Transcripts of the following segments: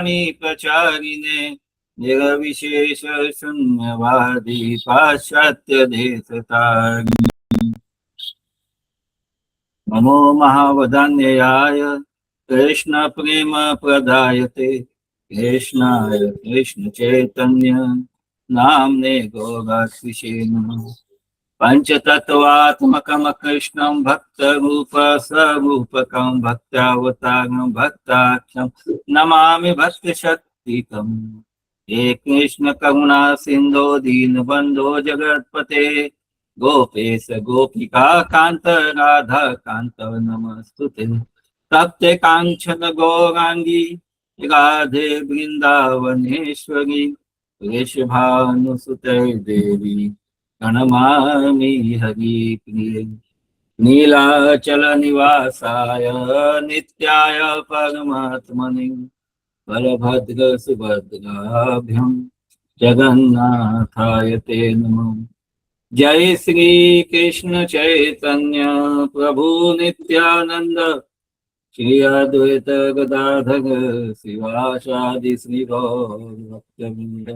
प्रचारिणे निर्विशेष शून्यवादी पाश्चात्य देशतारिणे नमो महावदान्याय कृष्ण प्रेम प्रदायते कृष्णाय कृष्ण चैतन्य नाम्ने गौरक्षिषे नमः पंचतत्वात्मकं कृष्णं भक्तरूप स्वरूपकं भक्तावतारं भक्ताख्यं नमामि भक्तशक्तिकम् हे कृष्ण करुणा सिंधो दीनबंधो जगत्पते गोपेश गोपिका कांत राधा कांत नमस्तुते तप्ते कांचन गौरांगी राधे वृंदावनेश्वरी वृषभानुसुते देवी प्रणमामि हरिप्रिये नीलाचल निवासाय नित्याय परमात्मने बलभद्र सुभद्राभ्यां जगन्नाथाय ते नमः। जय श्री कृष्ण चैतन्य प्रभु नित्यानंद श्री अद्वैत गदाधर शिवासादि श्री गौरभक्तवृंद।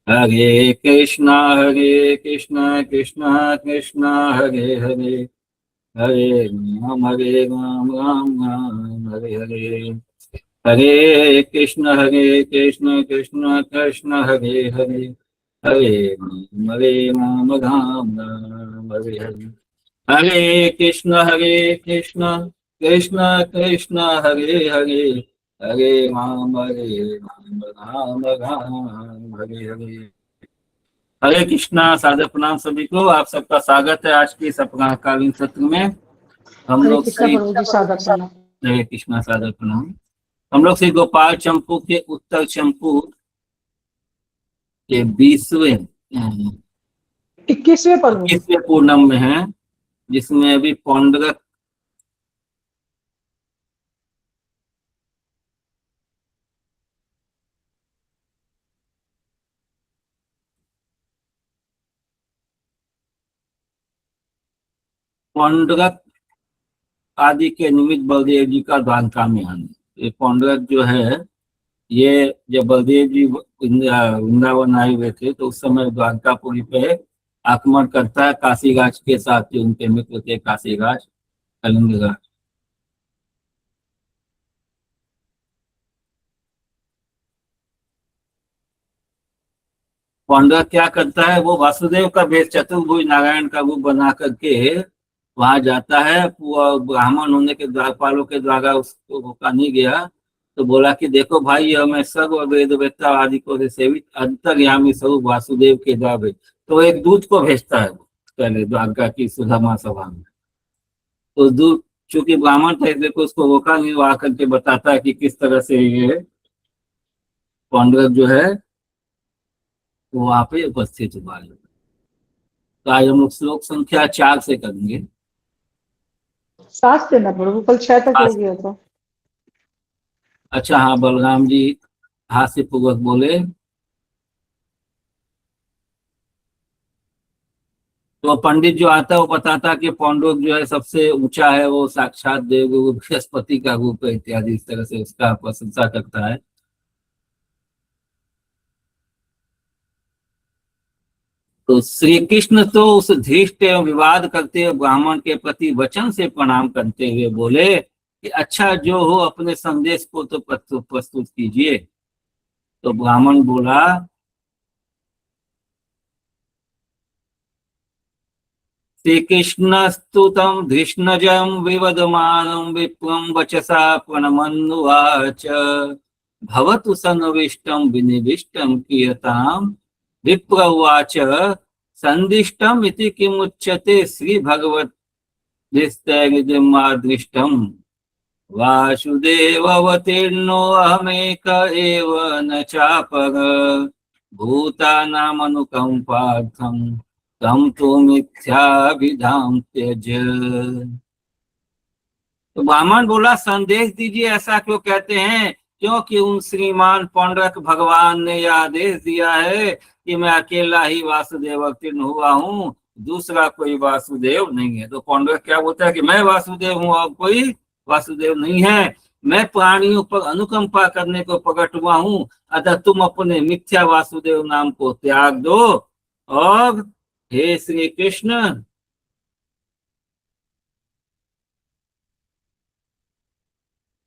हरे कृष्णा कृष्णा कृष्णा हरे हरे हरे राम राम राम हरे हरे हरे कृष्ण कृष्ण कृष्ण हरे हरे हरे राम राम हरे हरे हरे कृष्ण कृष्ण कृष्ण हरे हरे हरे राम राम राम हरे हरे हरे कृष्णा। सादर प्रणाम सभी को। आप सबका स्वागत है आज की सप्ताहकालीन सत्र में। हम हरे लोग कृष्णा श्री प्रभु जी, सादर प्रणाम। हरे कृष्णा सादर प्रणाम। हम लोग श्री गोपाल चंपू के उत्तर चंपू के 20वें 21वें पर्व में 21वें पूर्णम में है, जिसमें अभी पौंडरक पौंडरक आदि के निमित्त बलदेव जी का द्वारका में आना। ये पौंडरक जो है, ये जब बलदेव जी वृंदावन आए हुए थे तो उस समय द्वारकापुरी पे आक्रमण करता है काशीराज के साथ, जो उनके मित्र थे काशीराज कलिंगराज। पौंडरक क्या करता है, वो वासुदेव का भेष चतुर्भुज नारायण का रूप बना करके वहां जाता है। ब्राह्मण होने के द्वारपालों के द्वारा उसको रोका नहीं गया, तो बोला कि देखो भाई, मैं सर्व वेद वेत्ता आदि को सेवित अंतर्यामी स्वरूप वासुदेव के द्वारा। तो एक दूत को भेजता है पहले द्वारका की सुदामा सभा में। तो दूत चूंकि ब्राह्मण था इसलिए उसको रोका नहीं, वो आकर के बताता है कि किस तरह से ये पौंडरक जो है वो वहां पे उपस्थित हुआ है। तो आज हम लोग श्लोक संख्या 4 से करेंगे। 7 से ना प्रभु, कल 6 तक हो गया था। अच्छा हाँ, बलराम जी हास्य पूर्वक बोले। तो पंडित जो आता है वो बताता कि पौंडरक जो है सबसे ऊंचा है, वो साक्षात देवगुरु बृहस्पति का रूप है इत्यादि, इस तरह से उसका प्रशंसा करता है। तो श्री कृष्ण तो उस धृष्ट एवं विवाद करते हुए ब्राह्मण के प्रति वचन से प्रणाम करते हुए बोले कि अच्छा जो हो अपने संदेश को तो प्रस्तुत कीजिए। तो ब्राह्मण बोला, श्री कृष्णस्तुतं धृष्णजं विवदमानं विप्रं वचसा प्रणमन्नुवाच भवतु सन्निविष्टं विनिविष्टं कियतां। विप्र उवाच संदिष्टम् इति किमुच्यते श्रीभगवद्दृष्टम् वासुदेववतीर्णो अहमेक एव न चापर भूतानामनुकंपार्थं तम तो मिथ्याभिधाम त्यज। तो ब्राह्मण बोला, संदेश दीजिए, ऐसा क्यों कहते हैं? क्योंकि उन श्रीमान पौंडरक भगवान ने यह आदेश दिया है कि मैं अकेला ही वासुदेव अवतीर्ण हुआ हूँ, दूसरा कोई वासुदेव नहीं है। तो पौंडरक क्या बोलता है कि मैं वासुदेव हूँ और कोई वासुदेव नहीं है। मैं प्राणियों पर अनुकंपा करने को प्रकट हुआ हूं, अतः तुम अपने मिथ्या वासुदेव नाम को त्याग दो। और हे श्री कृष्ण,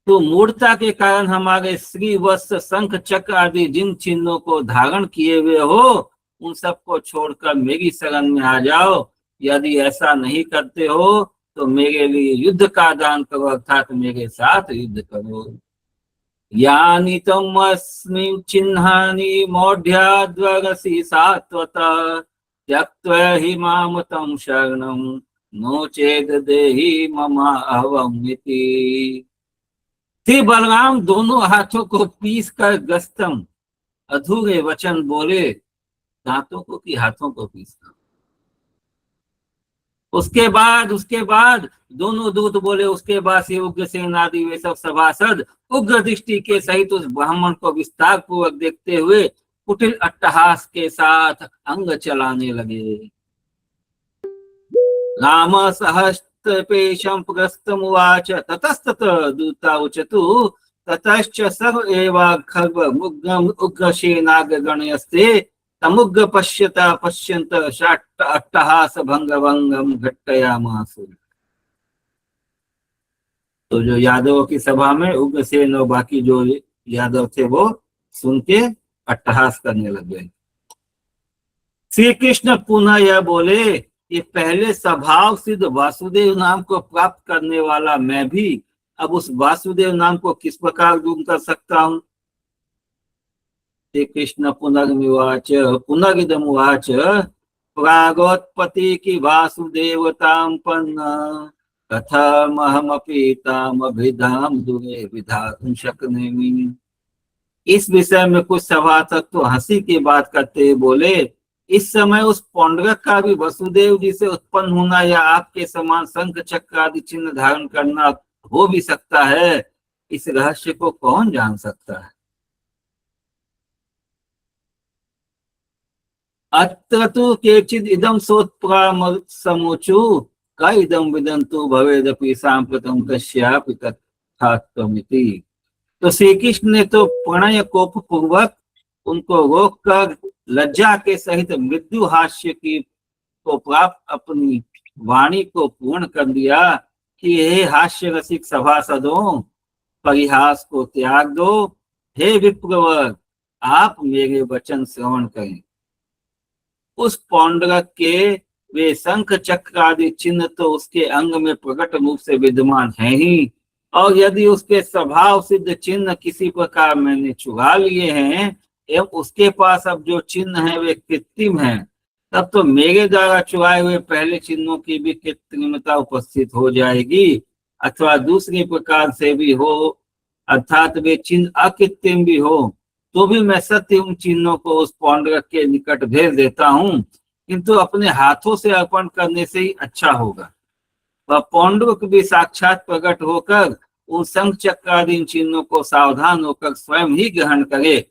तो मूर्खता के कारण हमारे श्री वत्स शंख चक्र आदि जिन चिन्हों को धारण किए हुए हो, उन सबको छोड़कर मेरी शरण में आ जाओ। यदि ऐसा नहीं करते हो तो मेरे लिए युद्ध का दान करो, अर्थात मेरे साथ युद्ध करो। यानि तम अस्मि चिन्हानि मौढ़्याद्वरसि सात्वतः, त्यक्त्वा हि माम तम शरणं, नो चेद देहि मम अहवम् इति। श्री बलराम दोनों हाथों को पीस कर गस्तम अधूरे वचन बोले, दांतों को कि हाथों को पीसना। उसके बाद दोनों दूत बोले, उसके बाद से उग्रसेन आदि वे सब सभासद उग्र दृष्टि के सहित उस ब्राह्मण को विस्तार पूर्वक देखते हुए कुटिल अट्टहास के साथ अंग चलाने लगे। राम सहस्त्रपेशं प्रस्तमुवाच, ततस्तत दूता उचतु, ततश्च सर्व एवा खर्व मुग्रम उग्रसेनागणयस्ते तमुग्र पश्यता पश्यंत शाट्ट अट्टहास भंगम घट्टयामासु। तो जो यादवों की सभा में उग्रसेन और बाकी जो यादव थे वो सुन के अट्टहास करने लगे। श्री कृष्ण पुनः यह बोले, ये पहले स्वभाव सिद्ध वासुदेव नाम को प्राप्त करने वाला मैं भी अब उस वासुदेव नाम को किस प्रकार दूर कर सकता हूं। श्री कृष्ण पुनर्गिदम उवाच, प्रागोत्पत्ति की वासुदेवतां पन्न, कथमहमपि ताम अभिधाम दूरे विधातुं शक्नोमि। इस विषय में कुछ सभासद तो हंसी की बात करते बोले, इस समय उस पौंड्रक का भी वसुदेव जी से उत्पन्न होना या आपके समान शंख चक्र आदि चिन्ह धारण करना हो भी सकता है, इस रहस्य को कौन जान सकता है। अत्र तु केचिद इदं सोत्प्रामसमुचु, का इदं विदन्तु भवेदपि सांप्रतं कस्यापि तथात्वमिति। तो श्री कृष्ण ने तो प्रणय कोप पूर्वक उनको रोककर लज्जा के सहित मृत्यु हास्य की को प्राप्त अपनी वाणी को पूर्ण कर दिया कि हे हास्य रसिक सभासदों, परिहास को त्याग दो। हे विप्रवर, आप मेरे वचन श्रवण करें। उस पौंड्रक के वे शंख चक्र आदि चिन्ह तो उसके अंग में प्रकट रूप से विद्यमान है ही, और यदि उसके स्वभाव सिद्ध चिन्ह किसी प्रकार मैंने चुरा लिए हैं एवं उसके पास अब जो चिन्ह है वे कृत्रिम हैं, तब तो मेरे द्वारा चुराए हुए पहले चिन्हों की भी कृत्रिमता उपस्थित हो जाएगी, अथवा दूसरी प्रकार से भी हो, अर्थात वे चिन्ह अकृत्रिम भी हो, तो भी मैं सत्य उन चिन्हों को उस पौंड्रक के निकट भेज देता हूँ, किंतु अपने हाथों से अर्पण करने से ही अच्छा होगा। वह पौंड्रक भी साक्षात प्रकट होकर उन शंख चक्रादि चिन्हों को सावधान होकर स्वयं ही ग्रहण करे,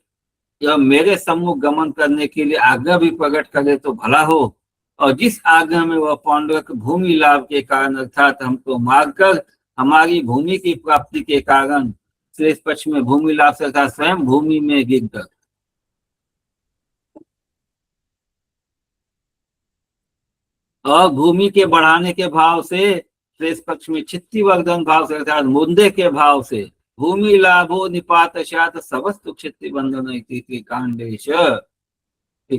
या मेरे सम्मुख गमन करने के लिए आग्रह भी प्रकट करे तो भला हो। और जिस आग्रह में वह पौंड्रक भूमि लाभ के कारण अर्थात हमको मारकर हमारी भूमि की प्राप्ति के कारण श्रेष्ठ पक्ष में भूमि लाभ से अर्थात स्वयं भूमि में गिर कर और भूमि के बढ़ाने के भाव से श्रेष्ठ पक्ष में चित्ती वर्धन भाव से अर्थात मुंदे के भाव से भूमि लाभो निपात शात सबस्तु क्षिति बंधन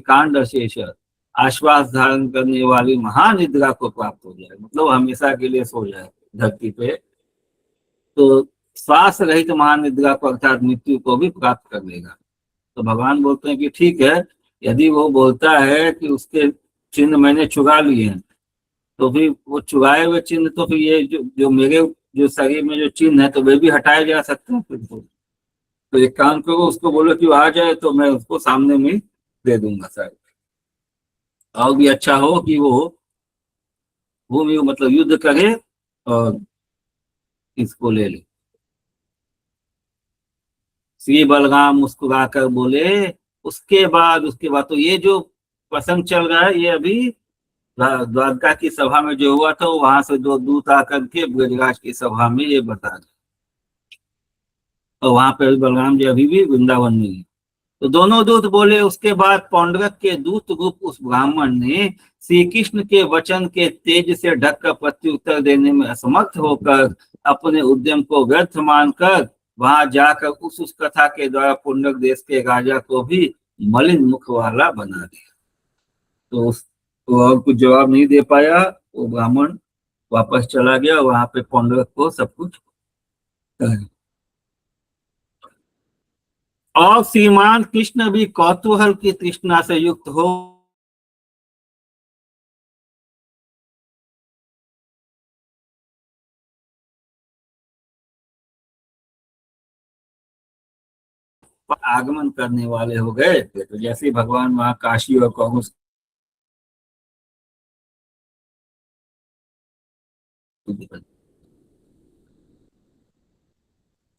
कांड शेष आश्वास धारण करने वाली महानिद्रा को प्राप्त हो जाए, मतलब हमेशा के लिए सो जाए धरती पे, तो श्वास रहित महानिद्रा को अर्थात मृत्यु को भी प्राप्त कर लेगा। तो भगवान बोलते हैं कि ठीक है, यदि वो बोलता है कि उसके चिन्ह मैंने चुरा लिए हैं, तो फिर वो चुराए हुए चिन्ह तो फिर ये जो मेरे जो शरीर में जो चिन्ह है तो वे भी हटाए जा सकते हैं। फिर तो एक काम करो, उसको बोलो कि वो आ जाए तो मैं उसको सामने में दे दूंगा शायद, और भी अच्छा हो कि वो भूमि मतलब युद्ध करे और इसको ले ले। श्री बलराम मुस्कुराकर बोले, उसके बाद तो ये जो प्रसंग चल रहा है ये अभी द्वारका की सभा में जो हुआ था, वहां से दो दूत आकर के ब्रजराज की सभा में ये बता दिया। और वहां पे बलराम जी अभी भी वृंदावन में हैं। तो दोनों दूत बोले। उसके बाद पौंडरक के दूत रूप उस ब्राह्मण ने श्री कृष्ण के वचन के तेज से ढककर प्रत्युत्तर देने में असमर्थ होकर अपने उद्यम को व्यर्थ मानकर वहां जाकर उस कथा के द्वारा पुंडरक देश के राजा को भी मलिन मुख वाला बना दिया। तो वो और कुछ जवाब नहीं दे पाया। वो ब्राह्मण वापस चला गया, वहां पे पौंडरक को सब कुछ कह दिया। और श्रीमान कृष्ण भी कौतूहल की तृष्णा से युक्त हो आगमन करने वाले हो गए थे। तो जैसे ही भगवान वहां काशी और कौश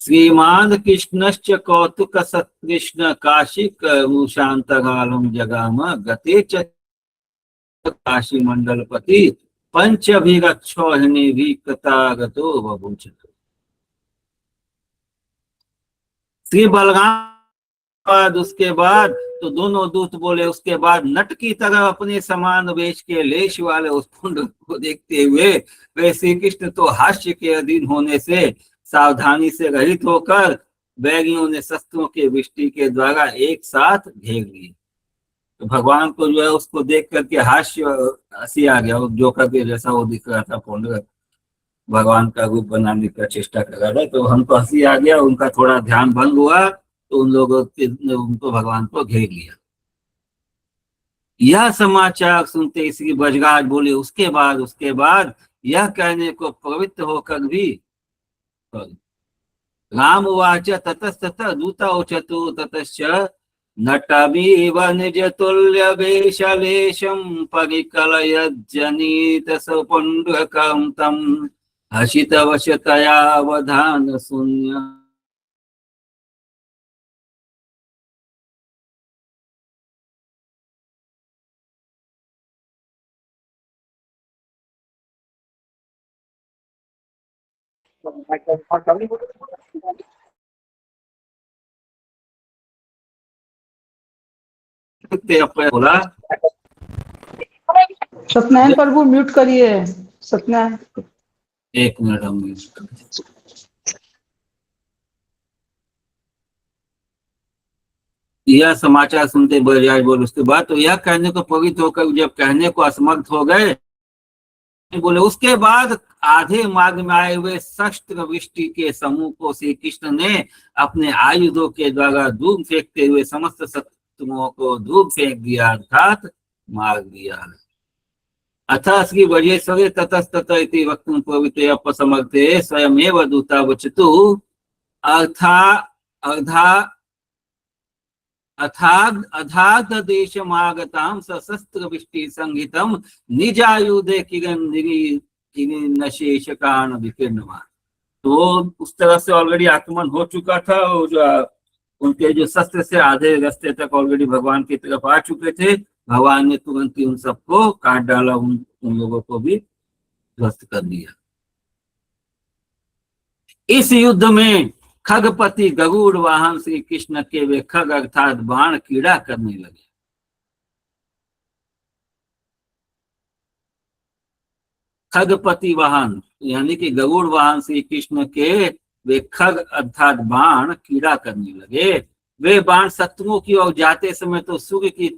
श्रीमान कृष्णश्च कौतुक सत्कृष्ण काशिक शांतकालम जगाम गते च काशी मंडलपति पंचभिरक्षोहिणी भी कृतागतो बभूच। श्री बलराम बाद उसके बाद तो दोनों दूत बोले। उसके बाद नट की तरह अपने समान वेश के लेश वाले उस पुंड को देखते हुए वे श्री कृष्ण तो हास्य के अधीन होने से सावधानी से रहित होकर बैरियों ने शस्त्रों के वृष्टि के द्वारा एक साथ घेर लिए। तो भगवान को जो है उसको देख करके हास्य हंसी आ गया। जोकर के जैसा वो दिख रहा था पुंड, भगवान का रूप बनाने का चेष्टा कर रहा था। तो हमको हंसी आ गया, उनका थोड़ा ध्यान भंग हुआ तो उन लोगों ने उनको भगवान को घेर लिया। यह समाचार सुनते श्री ब्रजराज बोले। उसके बाद यह कहने को पवित्र होकर भी राम उवाच ततस्ततः दूतौचतु ततश्च नटमीव निज तुल्य वेशलेशं परिकलयज्जनीत सपुण्ड्रकं तं हसितवशतयावधान शून्य। बोला सत्यनारायण प्रभु म्यूट करिए। सत्यनारायण एक मिनट हम यह समाचार सुनते ब्रजराज बोले। उसके बाद तो यह कहने को पवित्र होकर जब कहने को असमर्थ हो गए बोले। उसके बाद आधे मार्ग में आए हुए शस्त्र वृष्टि के समूह को श्री कृष्ण ने अपने आयुधों के द्वारा दूर फेंकते हुए समस्त शत्रुओं को दूर फेंक दिया, अर्थात मार दिया। अतः श्री ब्रजेश्वरे ततस्तत इति वक्तुं पवित्रे अपसमर्थे स्वयमेव दूतावचतु अथाद देशमागतां सशस्त्र वृष्टि संहितम निजायुधे किरीनशेषकान विकीर्णवान। तो उस तरह से ऑलरेडी आक्रमण हो चुका था और जो उनके जो शस्त्र से आधे रास्ते तक ऑलरेडी भगवान की तरफ आ चुके थे। भगवान ने तुरंत ही उन सबको काट डाला, उन लोगों को भी ध्वस्त कर दिया। इस युद्ध में खगपति गरुड़ वाहन श्री कृष्ण के वे खग अर्थात बाण कीड़ा करने लगे। खगपति वाहन यानी कि गरुड़ वाहन श्री कृष्ण के वे खग अर्थात बाण कीड़ा करने लगे। वे बाण शत्रुओं की ओर जाते समय तो सूर्य की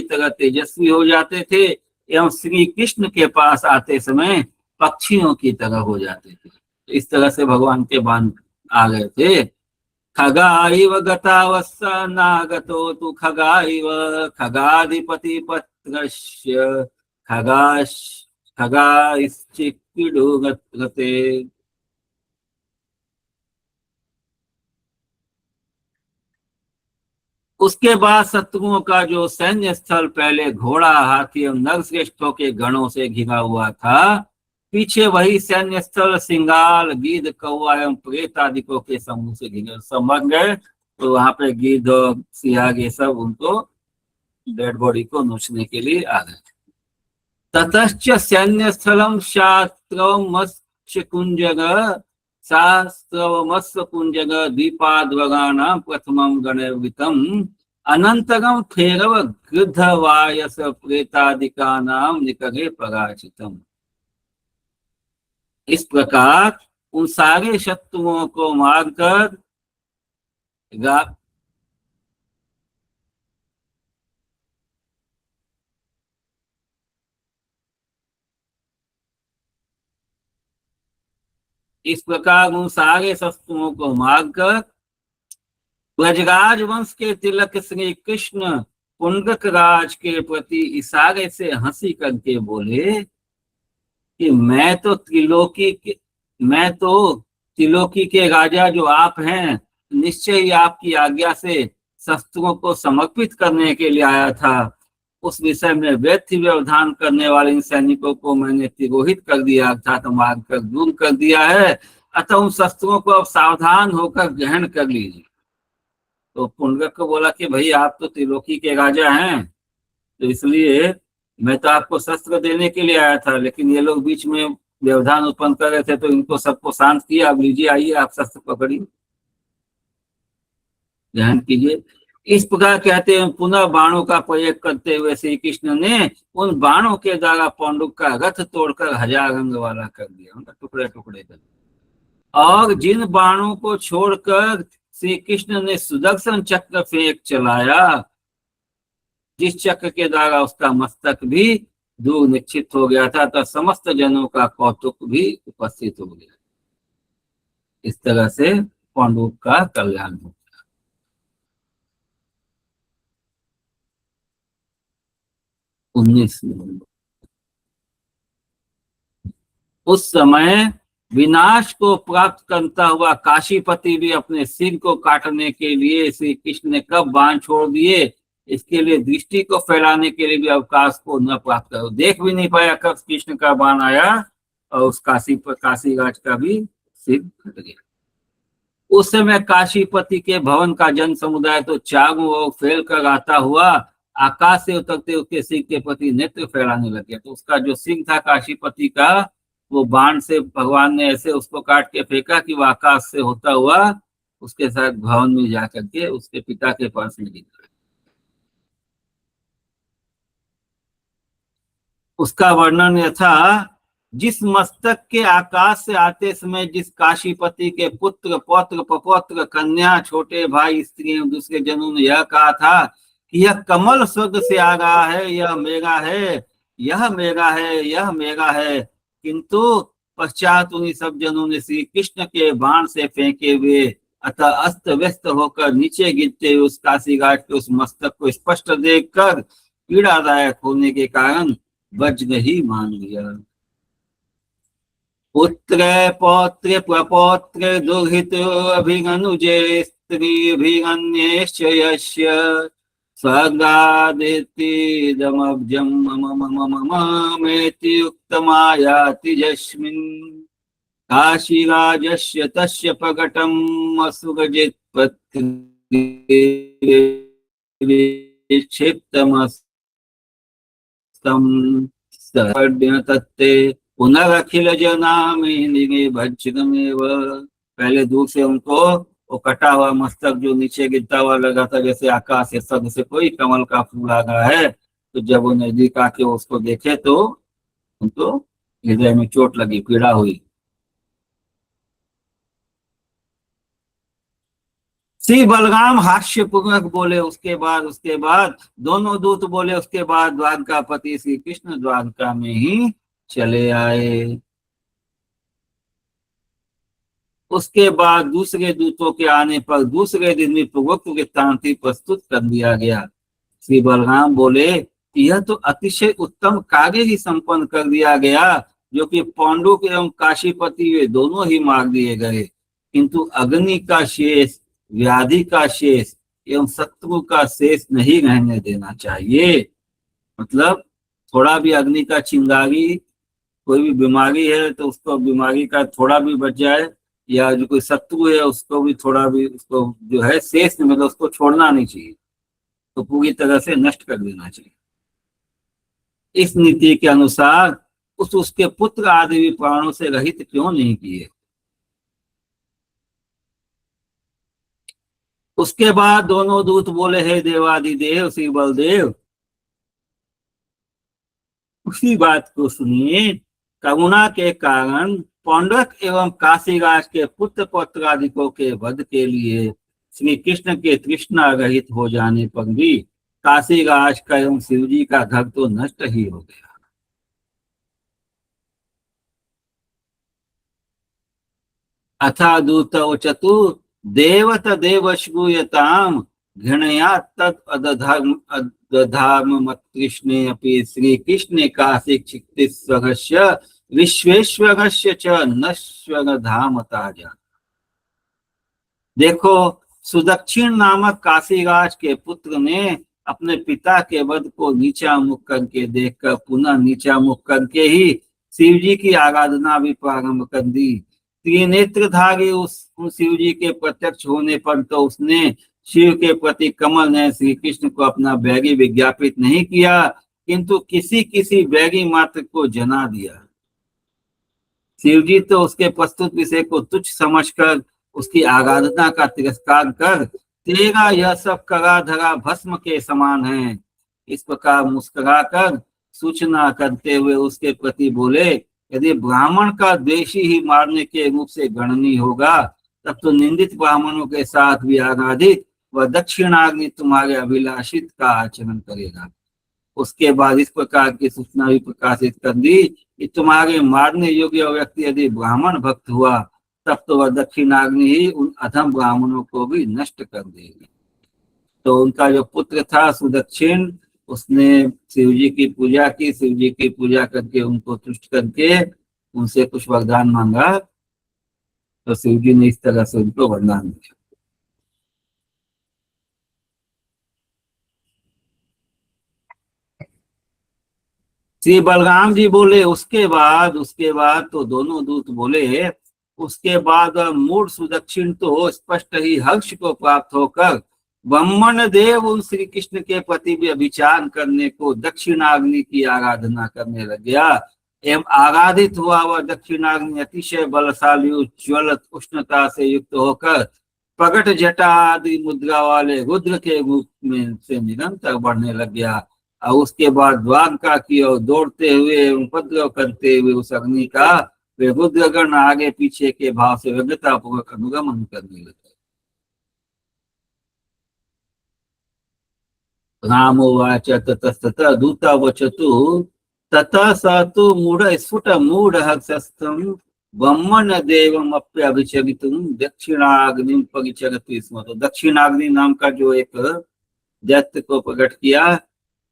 तरह तेजस्वी हो जाते थे एवं श्री कृष्ण के पास आते समय पक्षियों की तरह हो जाते थे। इस तरह से भगवान के बाण आ गए थे। खगाइव गतावस्सा नागतो तु खगाइव खगाधिपति पत्रस्य खगाश्चिक्किडुगते। उसके बाद शत्रुओं का जो सैन्य स्थल पहले घोड़ा, हाथी एवं नरश्रेष्ठों के गणों से घिरा हुआ था, पीछे वही सैन्य स्थल सिंगाल, गिद्ध, कौआ एवं प्रेत आदिकों के समूह से घिरे समझ गए। तो वहां पे गिद्ध और सियाग ये सब उनको डेड बॉडी को नोचने के लिए आ गए। ततश्च सैन्य स्थलम शात्रम मत्स्य कुंजग शास्त्रमस्य कुंजग दीपाद्वगानां प्रथमं गणवितम अनंतरम फेरव गृद्धवायस प्रेतादिकानां निकरे पराचितम। इस प्रकार उन सारे शत्रुओं को मारकर इस प्रकार उन सारे शत्रुओं को मारकर ब्रजराज वंश के तिलक श्री कृष्ण पुंडरक राज के प्रति इशारे से हंसी करके बोले कि मैं तो त्रिलोकी के राजा जो आप हैं, निश्चय ही आपकी आज्ञा से शस्त्रों को समर्पित करने के लिए आया था। उस विषय में व्यर्थ व्यवधान करने वाले इन सैनिकों को मैंने तिरोहित कर दिया अर्थात मार कर दूर कर दिया है। अतः उन शस्त्रों को अब सावधान होकर ग्रहण कर लीजिए। तो पुंडरक को बोला कि भाई आप तो त्रिलोकी के राजा हैं, तो इसलिए मैं तो आपको शस्त्र देने के लिए आया था, लेकिन ये लोग बीच में व्यवधान उत्पन्न कर रहे थे तो इनको सबको शांत किया। अब लीजिए, आइए आप शस्त्र पकड़िए, ध्यान कीजिए। इस प्रकार कहते हैं पुनः बाणों का प्रयोग करते हुए श्री कृष्ण ने उन बाणों के द्वारा पांडुक का रथ तोड़कर 1000 रंग वाला कर दिया, उनका टुकड़े टुकड़े कर दिया। और जिन बाणों को छोड़कर श्री कृष्ण ने सुदर्शन चक्र फेंक चलाया, जिस चक्र के द्वारा उसका मस्तक भी दूर निश्चित हो गया था, तो समस्त जनों का कौतुक भी उपस्थित हो गया। इस तरह से पांडुक का कल्याण हो। 19 उस समय विनाश को प्राप्त करता हुआ काशीपति भी अपने सिर को काटने के लिए श्री कृष्ण ने कब बाण छोड़ दिए, इसके लिए दृष्टि को फैलाने के लिए भी अवकाश को न प्राप्त करो। देख भी नहीं पाया कब कृष्ण का बाण आया और उस काशीराज का भी सिर कट गया। उस समय काशीपति के भवन का जन समुदाय तो चारों ओर फैल कर आता हुआ आकाश से उतरते उसके सिंह के प्रति नेत्र फैलाने लग गया। तो उसका जो सिंह था काशीपति का, वो बाण से भगवान ने ऐसे उसको काट के फेंका कि वो आकाश से होता हुआ उसके साथ भवन में जाकर के उसके पिता के पास में गिर गया। उसका वर्णन यथा जिस मस्तक के आकाश से आते समय जिस काशीपति के पुत्र पौत्र पपौत्र कन्या छोटे भाई स्त्री दूसरे जनों ने यह कहा था कि यह कमल स्वर्ग से आ रहा है, यह मेरा है, यह मेरा है, यह मेरा है, किंतु पश्चात उन्हीं सब जनों ने श्री कृष्ण के बाण से फेंके हुए अतः अस्त व्यस्त होकर नीचे गिरते हुए उस काशीराज के उस मस्तक को स्पष्ट देखकर पीड़ादायक होने के कारण वज्र ही मान लिया। पुत्र पौत्र प्रपौत्र दुहित अभिगनुजे स्त्री अभिगन्येश्च यस्य स्वगादितिदमब्जं मम मम मम मेति उक्तमायाति यस्मिन् काशीराजस्य तस्य प्रकटम् असुगजित् पत्रिक्षिप्तमस्तं तत्ते पुनरखिल जनामिनि भज्रमेव। पहले दूर से उनको वो कटा हुआ मस्तक जो नीचे गिरता हुआ लगा था, जैसे आकाश से सद से कोई कमल का फूल आ रहा है, तो जब वो नजदीक आके उसको देखे तो उनको हृदय में चोट लगी, पीड़ा हुई। श्री बलराम हास्य पूर्वक बोले। उसके बाद दोनों दूत बोले। उसके बाद द्वारकापति श्री कृष्ण द्वारका में ही चले आए। उसके बाद दूसरे दूतों के आने पर दूसरे दिन में पूर्वोक्त वृत्तांत प्रस्तुत कर दिया गया। श्री बलराम बोले यह तो अतिशय उत्तम कार्य ही संपन्न कर दिया गया, जो कि पांडुक एवं काशीपति वे दोनों ही मार दिए गए, किंतु अग्नि का शेष, व्याधि का शेष एवं शत्रु का शेष नहीं रहने देना चाहिए। मतलब थोड़ा भी अग्नि का चिंगारी, कोई भी बीमारी है तो उसको बीमारी का थोड़ा भी बच जाए, या जो कोई शत्रु है उसको भी थोड़ा भी उसको जो है शेष मतलब उसको छोड़ना नहीं चाहिए, तो पूरी तरह से नष्ट कर देना चाहिए। इस नीति के अनुसार उसके पुत्र आदि भी प्राणों से रहित क्यों नहीं किए। उसके बाद दोनों दूत बोले, हे देवादिदेव श्री बलदेव, उसी बात को सुनिए। करुणा के कारण पौंड्रक एवं काशीराज के पुत्र पौत्रादिकों के वध के लिए श्री कृष्ण के तृष्णा रहित हो जाने पर भी काशीराज का एवं शिव जी का घर तो नष्ट ही हो गया। अथा दूत चतुर देवत देव श्रूयताम घृणया तत् अदधर्म अदधाम मत कृष्णे अपि श्री कृष्णे काशी क्षितिस्वरस्य विश्वेश्वरस्य च नश्वर धाम ताजा। देखो, सुदक्षिण नामक काशीराज के पुत्र ने अपने पिता के वध को नीचा मुख करके देखकर पुनः नीचा मुख करके ही शिव जी की आराधना भी प्रारंभ कर दी। त्रिनेत्रधारी उन शिव जी के प्रत्यक्ष होने पर तो उसने शिव के प्रति कमल ने श्री कृष्ण को अपना बैरी विज्ञापित नहीं किया, किंतु किसी किसी बैरी मात्र को जना दिया। शिव जी तो उसके प्रस्तुत विषय को तुच्छ समझकर उसकी आराधना का तिरस्कार कर तेरा यह सब करा धरा भस्म के समान है, इस प्रकार मुस्कुराकर सूचना करते हुए उसके प्रति बोले, यदि ब्राह्मण का द्वेषी ही मारने के रूप से गणनीय होगा, तब तो निंदित ब्राह्मणों के साथ भी आराधित व दक्षिणाग्नि तुम्हारे अभिलाषित का आचरण करेगा। उसके बाद इस प्रकार की सूचना भी प्रकाशित कर दी कि तुम्हारे मारने योग्य व्यक्ति यदि ब्राह्मण भक्त हुआ, तब तो वह दक्षिणाग्नि ही उन अधम ब्राह्मणों को भी नष्ट कर देगी। तो उनका जो पुत्र था सुदक्षिण, उसने शिव जी की पूजा की, शिव जी की पूजा करके उनको तुष्ट करके उनसे कुछ वरदान मांगा, तो शिव जी ने इस तरह से उनको वरदान दिया। श्री बलराम जी बोले, उसके बाद तो दोनों दूत बोले, उसके बाद मूढ़ सुदक्षिण तो स्पष्ट ही हर्ष को प्राप्त होकर ब्रह्मण देव उन श्री कृष्ण के प्रति भी अभिचार करने को दक्षिणाग्नि की आराधना करने लग गया एवं आराधित हुआ वह दक्षिणाग्नि अतिशय बलशाली उज्ज्वल उष्णता से युक्त होकर प्रकट जटा आदि मुद्रा वाले रुद्र के रूप में से निरंतर बढ़ने लग गया। और उसके बाद द्वारका की ओर दौड़ते हुए उपद्रव करते हुए उस अग्नि का वे रुद्रगण आगे पीछे के भाव से व्यग्रता पूर्वक अनुगमन करने लगे। रामोवाच ततस्ततः दूतावचतु ततः स तु मूढ़ स्फुट मूढ़ हर्षस्थं ब्रह्मण देवम अप्यभिचरितुं दक्षिणाग्निं परिचरति स्म। तो दक्षिणाग्नि नाम का जो एक दैत्य को प्रकट किया,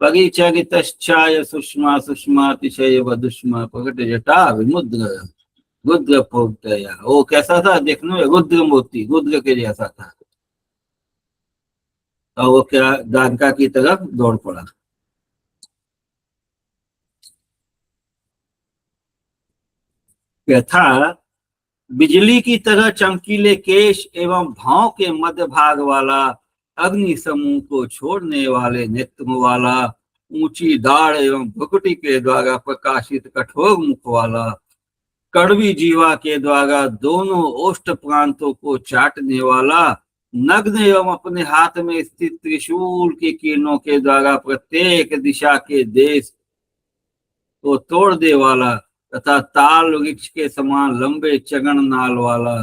परिचरितश्चाय सुष्मा सुष्मातिशय वदुष्मा प्रकट जटा विमुद्र रुद्र प्रोक्तया। वो कैसा था देखने में? रुद्र मूर्ति, रुद्र के जैसा था। और वो क्या द्वारका की तरफ दौड़ पड़ा। यथा बिजली की तरह चमकीले केश एवं भाव के मध्य भाग वाला, अग्नि समूह को छोड़ने वाले नेत्रों वाला, ऊंची दाढ़ एवं भुकुटी के द्वारा प्रकाशित कठोर मुख वाला, कड़वी जीवा के द्वारा दोनों ओष्ठ प्रांतों को चाटने वाला, नग्न एवं अपने हाथ में स्थित त्रिशूल की किरणों के द्वारा प्रत्येक दिशा के देश को तोड़ दे वाला तथा ताल वृक्ष के समान लंबे चगण नाल वाला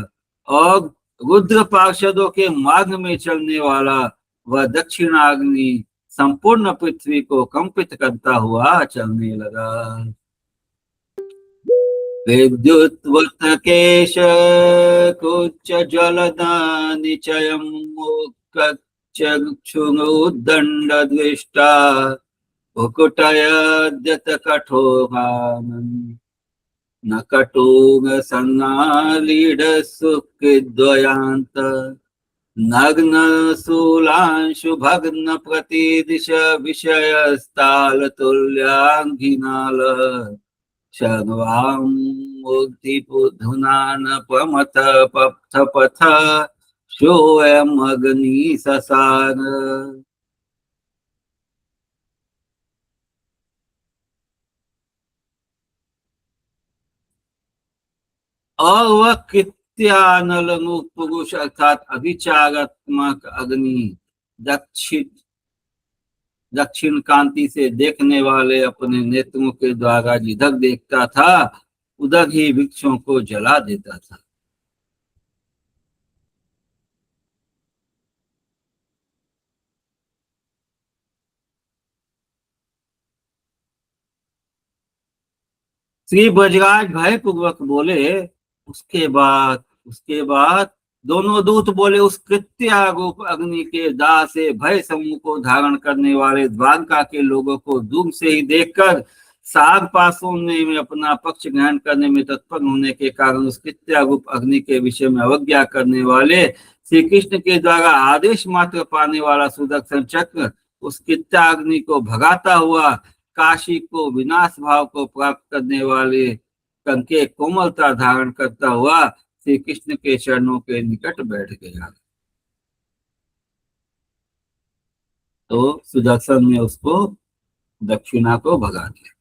और रुद्र पार्षदों के मार्ग में चलने वाला वह दक्षिणाग्नि संपूर्ण पृथ्वी को कंपित करता हुआ चलने लगा। विद्युत केश कुच ज्वलदानिचयम् मुक्तचक्षुरुद्दण्ड दृष्टा मुकुटयद्यत कठोरानन् न कटुग संगालीड सुकृद्वयान्त नग्न शूलांशु भग्न प्रतिदिश विषयस्ताल तुल्याङ्घ्रिनाल शर्वां मुक्तिपुधुनान प्रमथ पथ पथ सोऽयम् अग्नि ससार। और वह कृत्यानल पुरुष अर्थात अभिचारात्मक अग्नि दक्षिण दक्षिण कांति से देखने वाले अपने नेत्रों के द्वारा जिधर देखता था उधर ही वृक्षों को जला देता था। श्री ब्रजराज भय पूर्वक बोले, उसके बाद दोनों दूत बोले, उस कृत्यारूप अग्नि के दाह से भय समूह को धारण करने वाले द्वारका के लोगों को दूर से ही देखकर साग पासों में अपना पक्ष ग्रहण करने में तत्पर होने के कारण उस कृत्यारूप अग्नि के विषय में अवज्ञा करने वाले श्री कृष्ण के द्वारा आदेश मात्र पाने वाला सुदर्शन चक्र उस कृत्याग्नि को भगाता हुआ काशी को विनाश भाव को प्राप्त करने वाले कंके कोमलता धारण करता हुआ श्री कृष्ण के चरणों के निकट बैठ गया। तो सुदर्शन ने उसको दक्षिणा को भगा दिया।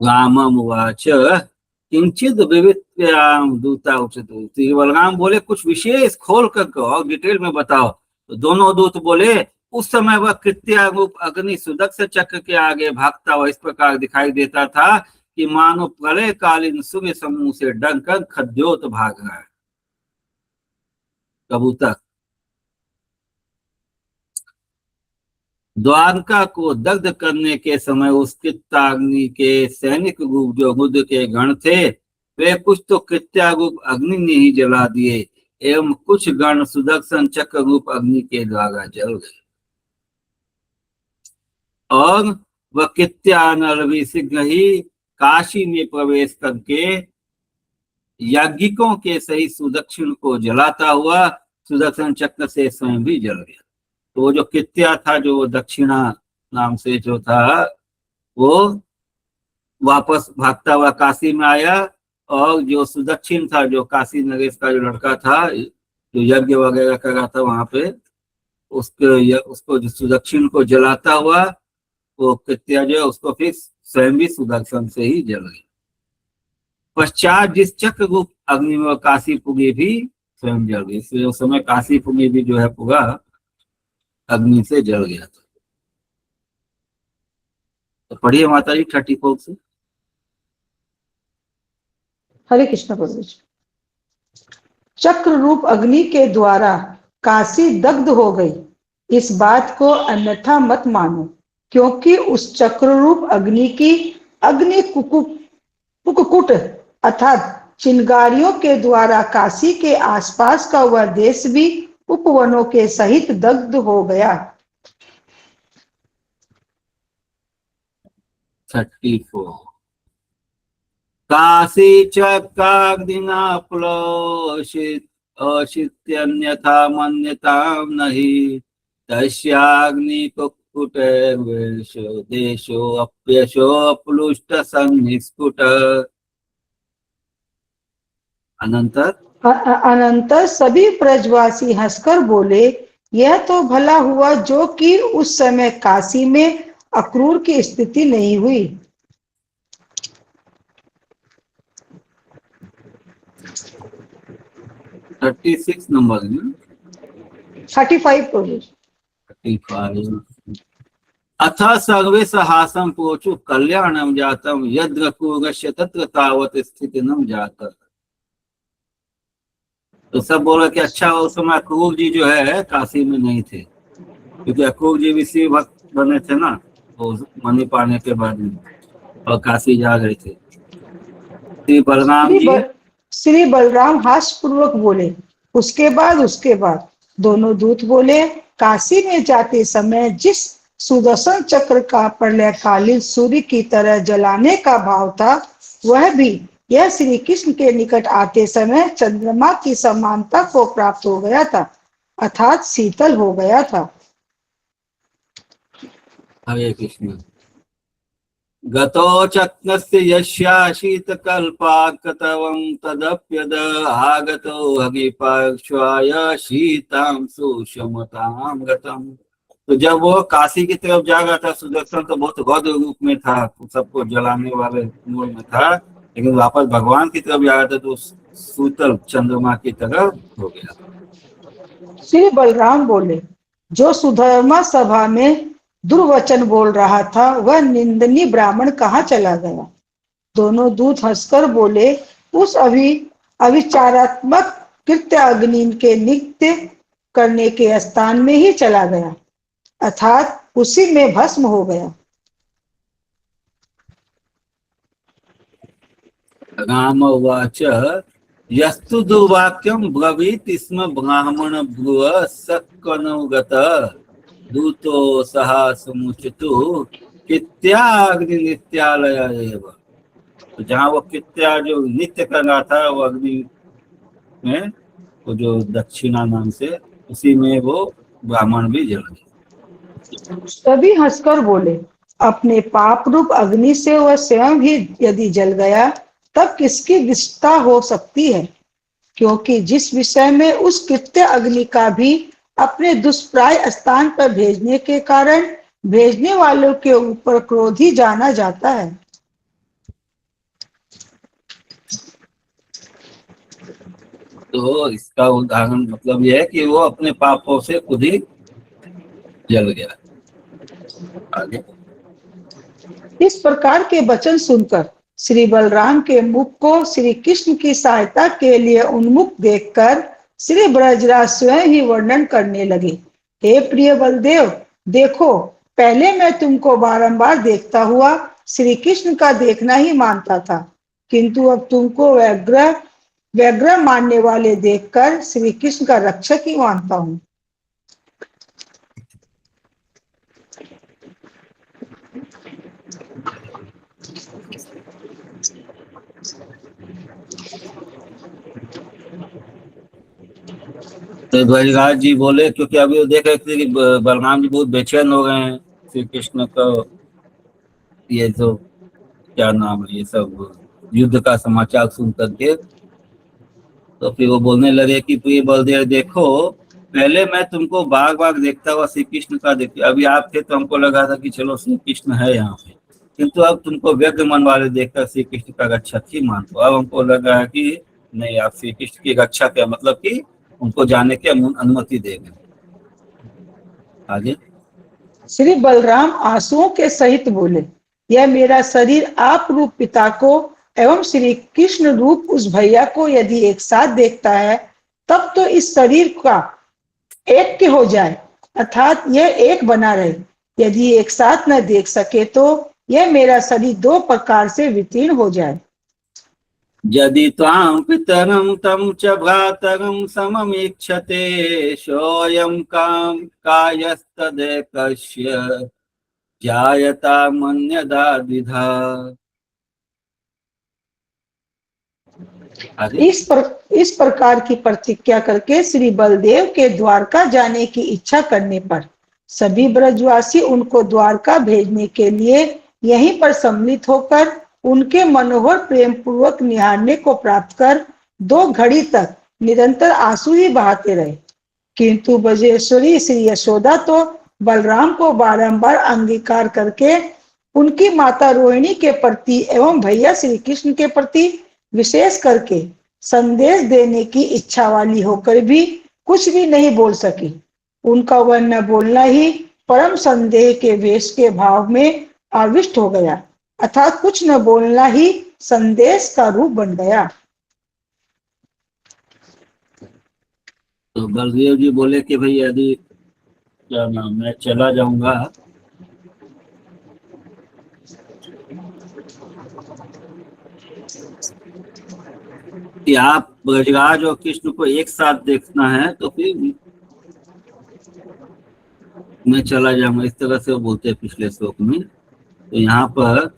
रामम उवाच किंचित विवित्याम दूता उच्चतु। श्री बलराम बोले, कुछ विशेष खोल कर और डिटेल में बताओ। तो दोनों दूत बोले, उस समय वह कृत्यारूप अग्नि सुदर्शन चक्र के आगे भागता हुआ इस प्रकार दिखाई देता था कि मानो प्रलय कालीन सूर्य समूह से डंकर खद्योत भाग रहा है। कबूतर। द्वारका को दग्ध करने के समय उस कृत्याग्नि के सैनिक रूप जो रुद्र के गण थे वे कुछ तो कृत्यारूप अग्नि ने ही जला दिए एवं कुछ गण सुदर्शन चक्र रूप अग्नि के द्वारा जल गए और वह कृत्यानल भी शीघ्र ही काशी में प्रवेश करके याज्ञिकों के सही सुदक्षिण को जलाता हुआ सुदर्शन चक्र से स्वयं भी जल गया। तो वो जो कृत्या था, जो दक्षिणा नाम से जो था, वो वापस भागता हुआ काशी में आया और जो सुदक्षिण था, जो काशी नरेश का जो लड़का था जो यज्ञ वगैरह कर रहा था वहां पे, उसको जो सुदक्षिण को जलाता हुआ वो कृत्या जो है उसको फिर स्वयं भी सुदर्शन से ही जल गया। पश्चात जिस चक्र रूप अग्नि में काशी पुगी भी स्वयं जल गई। इसलिए उस समय काशी पुगी भी जो है पूरा अग्नि से जल गया था। तो पढ़िए माता जी 34 से। हरे कृष्ण प्रभु जी। चक्र रूप अग्नि के द्वारा काशी दग्ध हो गई, इस बात को अन्यथा मत मानो, क्योंकि उस चक्र रूप अग्नि की अग्नि कुकुट अर्थात चिंगारियों के द्वारा काशी के आसपास का वह देश भी उपवनों के सहित दग्ध हो गया। 34 काशी चक्राग्निना प्लोषित अशित्यन्यथा मन्यतां नहि तस्याग्नि कुक्कुटैर्वेषो देशो अप्यशो अपलुष्ट सन्निस्फुट। अनंतर सभी ब्रजवासी हंसकर बोले, यह तो भला हुआ जो कि उस समय काशी में अक्रूर की स्थिति नहीं हुई। 36 नंबर में 35 प्रभु। 35 अथ सर्वे सहासं पोचु कल्याणम जातम यद्र कुरस्य तत्र तावत स्थितिनम जात। तो सब बोला कि अच्छा उस समय अक्रूर जी जो है काशी में नहीं थे, क्योंकि अक्रूर जी भी शिव भक्त बने थे ना, वो मणि पाने के बाद में और काशी जा गए थे। श्री बलराम हास्यपूर्वक बोले, उसके बाद दोनों दूत बोले, काशी में जाते समय जिस सुदर्शन चक्र का प्रलयकालीन सूर्य की तरह जलाने का भाव था, वह भी यह श्री कृष्ण के निकट आते समय चंद्रमा की समानता को प्राप्त हो गया था, अर्थात शीतल हो गया था। हरे कृष्ण। गतो चक्नस्य यस्या शीतकल्पाकतवं तदप्यद आगतो हरिपार्श्वाय शीतां सुषमतां गतम्। तो जब वो काशी की तरफ जा रहा था सुदर्शन तो बहुत रौद्र रूप में था, तो सबको जलाने वाले मूड में था, लेकिन वापस भगवान की तरफ जा रहा था तो सूतल चंद्रमा की तरफ हो गया। श्री बलराम बोले, जो सुधर्मा सभा में दुर्वचन बोल रहा था वह निंदनीय ब्राह्मण कहाँ चला गया? दोनों दूत हंसकर बोले, उस अविचारात्मक कृत्य अग्नि के नित्य करने के स्थान में ही चला गया, अर्थात उसी में भस्म हो गया। राम उवाच यस्तु दुर्वाक्यम ब्रवीत स्म ब्राह्मण ब्रुव सक्कनुगत दूतो सहा समुचितु कित्याग्नि नित्यालय एव। तो जहाँ वो कित्या जो नित्य कर रहा था वो अग्नि में, वो जो दक्षिणा नाम से, उसी में वो ब्राह्मण भी जल गया। सभी हंसकर बोले, अपने पाप रूप अग्नि से वह स्वयं भी यदि जल गया तब किसकी निष्ठा हो सकती है? क्योंकि जिस विषय में उस कृत्य अग्नि का भी अपने दुष्प्राय स्थान पर भेजने के कारण भेजने वालों के ऊपर क्रोधी जाना जाता है। तो इसका उदाहरण मतलब यह है कि वो अपने पापों से खुद ही जल गया। आगे इस प्रकार के वचन सुनकर श्री बलराम के मुख को श्री कृष्ण की सहायता के लिए उन्मुख देखकर श्री ब्रजराज स्वयं ही वर्णन करने लगे। हे प्रिय बलदेव, देखो, पहले मैं तुमको बारंबार देखता हुआ श्री कृष्ण का देखना ही मानता था, किंतु अब तुमको व्यग्र मानने वाले देखकर श्री कृष्ण का रक्षक ही मानता हूँ। तो ब्रजराज जी बोले, क्योंकि अभी वो देख रहे थे कि बलराम जी बहुत बेचैन हो गए हैं श्री कृष्ण का ये जो क्या नाम है, ये सब युद्ध का समाचार सुन करके। तो फिर वो बोलने लगे कि प्रिय बलदेव देखो, पहले मैं तुमको बार बार देखता हुआ श्री कृष्ण का देखते, अभी आप थे तो हमको लगा था कि चलो श्री कृष्ण है यहाँ पे, किंतु अब तुमको व्यग्र मन वाले देखकर श्री कृष्ण का रक्षक ही मानते हो। अब हमको लग रहा है कि नहीं, आप श्री कृष्ण की रक्षक है, मतलब कि उनको जाने की अनुमति देंगे। आगे श्री बलराम आंसुओं के सहित बोले, यह मेरा शरीर आप रूप पिता को एवं श्री कृष्ण रूप उस भैया को यदि एक साथ देखता है तब तो इस शरीर का एक के हो जाए, अर्थात यह एक बना रहे। यदि एक साथ न देख सके तो यह मेरा शरीर दो प्रकार से वितीर्ण हो जाए। यदि त्वां पितरं तं च भ्रातरं सममीक्षते सोऽयं कायस्तदेकस्य जायता मन्यदा द्विधा। इस प्रकार की प्रतिज्ञा करके श्री बलदेव के द्वारका जाने की इच्छा करने पर सभी ब्रजवासी उनको द्वारका भेजने के लिए यहीं पर सम्मिलित होकर उनके मनोहर प्रेम पूर्वक निहारने को प्राप्त कर 2 घड़ी तक निरंतर आंसू ही बहाते रहे। किंतु ब्रजेश्वरी श्री यशोदा तो बलराम को बारंबार अंगीकार करके उनकी माता रोहिणी के प्रति एवं भैया श्री कृष्ण के प्रति विशेष करके संदेश देने की इच्छा वाली होकर भी कुछ भी नहीं बोल सकी। उनका वह न बोलना ही परम संदेह के वेश के भाव में आविष्ट हो गया, अर्थात कुछ न बोलना ही संदेश का रूप बन गया। तो बलदेव जी बोले कि भाई यदि क्या नाम, मैं चला जाऊंगा कि आप ब्रजराज और कृष्ण को एक साथ देखना है तो फिर मैं चला जाऊंगा, इस तरह से वो बोलते हैं पिछले श्लोक में। तो यहाँ पर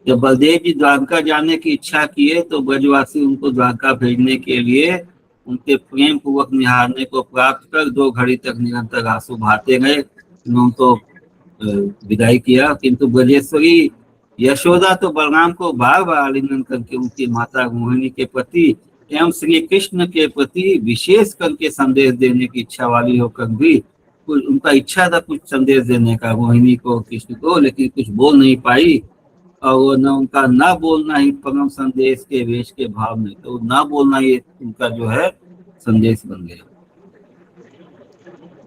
जब बलदेव जी द्वारका जाने की इच्छा किए तो ब्रजवासी उनको द्वारका भेजने के लिए उनके प्रेम पूर्वक निहारने को प्राप्त कर 2 घड़ी तक निरंतर आंसू बहाते गए। उन्होंने तो विदाई किया, किंतु ब्रजेश्वरी यशोदा तो बलराम को बार बार आलिंगन करके उनकी माता मोहिनी के प्रति एवं श्री कृष्ण के प्रति विशेष करके संदेश देने की इच्छा वाली होकर भी कुछ उनका इच्छा था कुछ संदेश देने का मोहिनी को कृष्ण को, लेकिन कुछ बोल नहीं पाई। और वो न उनका ना बोलना ही परम संदेश के वेश के भाव में, तो ना बोलना ये उनका जो है संदेश बन गया।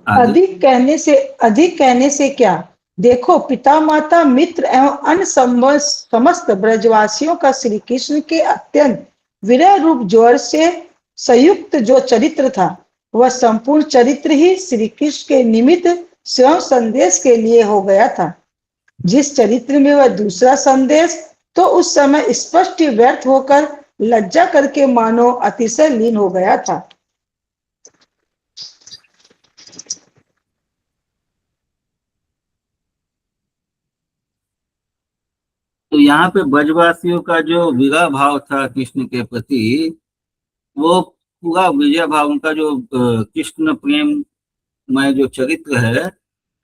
आगे अधिक कहने से क्या, देखो पिता माता मित्र एवं अन्य समस्त ब्रजवासियों का श्री कृष्ण के अत्यंत विरह रूप ज्वर से संयुक्त जो चरित्र था, वह संपूर्ण चरित्र ही श्री कृष्ण के निमित्त स्वयं संदेश के लिए हो गया था। जिस चरित्र में वह दूसरा संदेश तो उस समय स्पष्ट व्यर्थ होकर लज्जा करके मानो अतिशय लीन हो गया था। तो यहाँ पे ब्रजवासियों का जो विरह भाव था कृष्ण के प्रति, वो पूरा विजय भाव, उनका जो कृष्ण प्रेम में जो चरित्र है,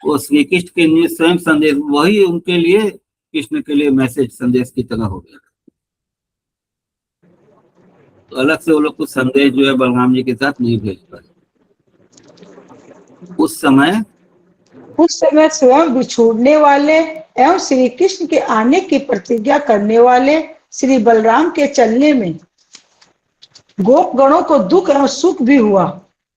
वो श्री कृष्ण के लिए स्वयं संदेश, वही उनके लिए कृष्ण के लिए मैसेज संदेश की तरह हो गया। तो अलग से वो लोग कुछ संदेश जो है बलराम जी के साथ नहीं भेज पाए। उस समय स्वयं बिछोड़ने वाले एवं श्री कृष्ण के आने की प्रतिज्ञा करने वाले श्री बलराम के चलने में गोप गणों को दुख एवं सुख भी हुआ।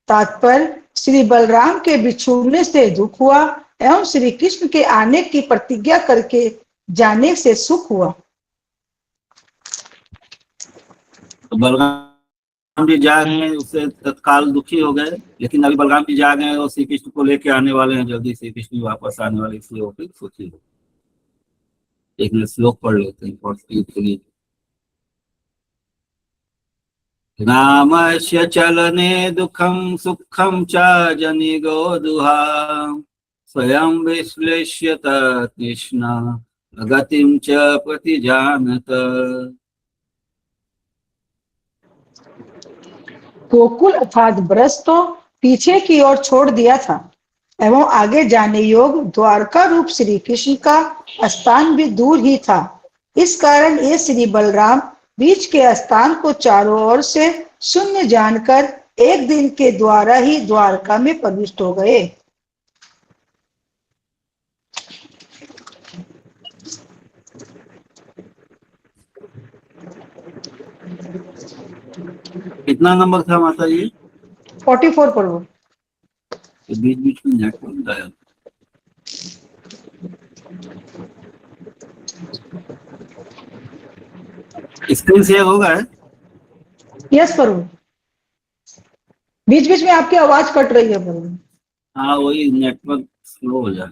तात्पर्य श्री बलराम के बिछुड़ने से दुख हुआ एवं श्री कृष्ण के आने की प्रतिज्ञा करके जाने से सुख हुआ। तो बलराम जी जा रहे हैं, उससे तत्काल दुखी हो गए, लेकिन अभी बलराम जी जा रहे हैं और श्री कृष्ण को लेके आने वाले हैं, जल्दी श्री कृष्ण वापस आने वाले, इसलिए वो फिर सुखी हो। एक मिनट श्लोक पढ़ लेते हैं 43। रामस्य चलने दुखम सुखम च जनिगो दुहा स्वयं विश्लेष्यत कृष्ण गतिम च प्रतिजानत। गोकुल अर्थात ब्रज तो पीछे की ओर छोड़ दिया था एवं आगे जाने योग द्वारका रूप श्री कृष्ण का स्थान भी दूर ही था। इस कारण ये श्री बलराम बीच के स्थान को चारों ओर से शून्य जानकर एक दिन के द्वारा ही द्वारका में प्रविष्ट हो गए। कितना नंबर था माता जी? 44 पढ़ो। बीच बीच में नेटवर्क आया। स्क्रीन शेयर होगा है? यस प्रभु, बीच बीच में आपकी आवाज कट रही है प्रभु। हाँ, वही नेटवर्क स्लो हो जाए।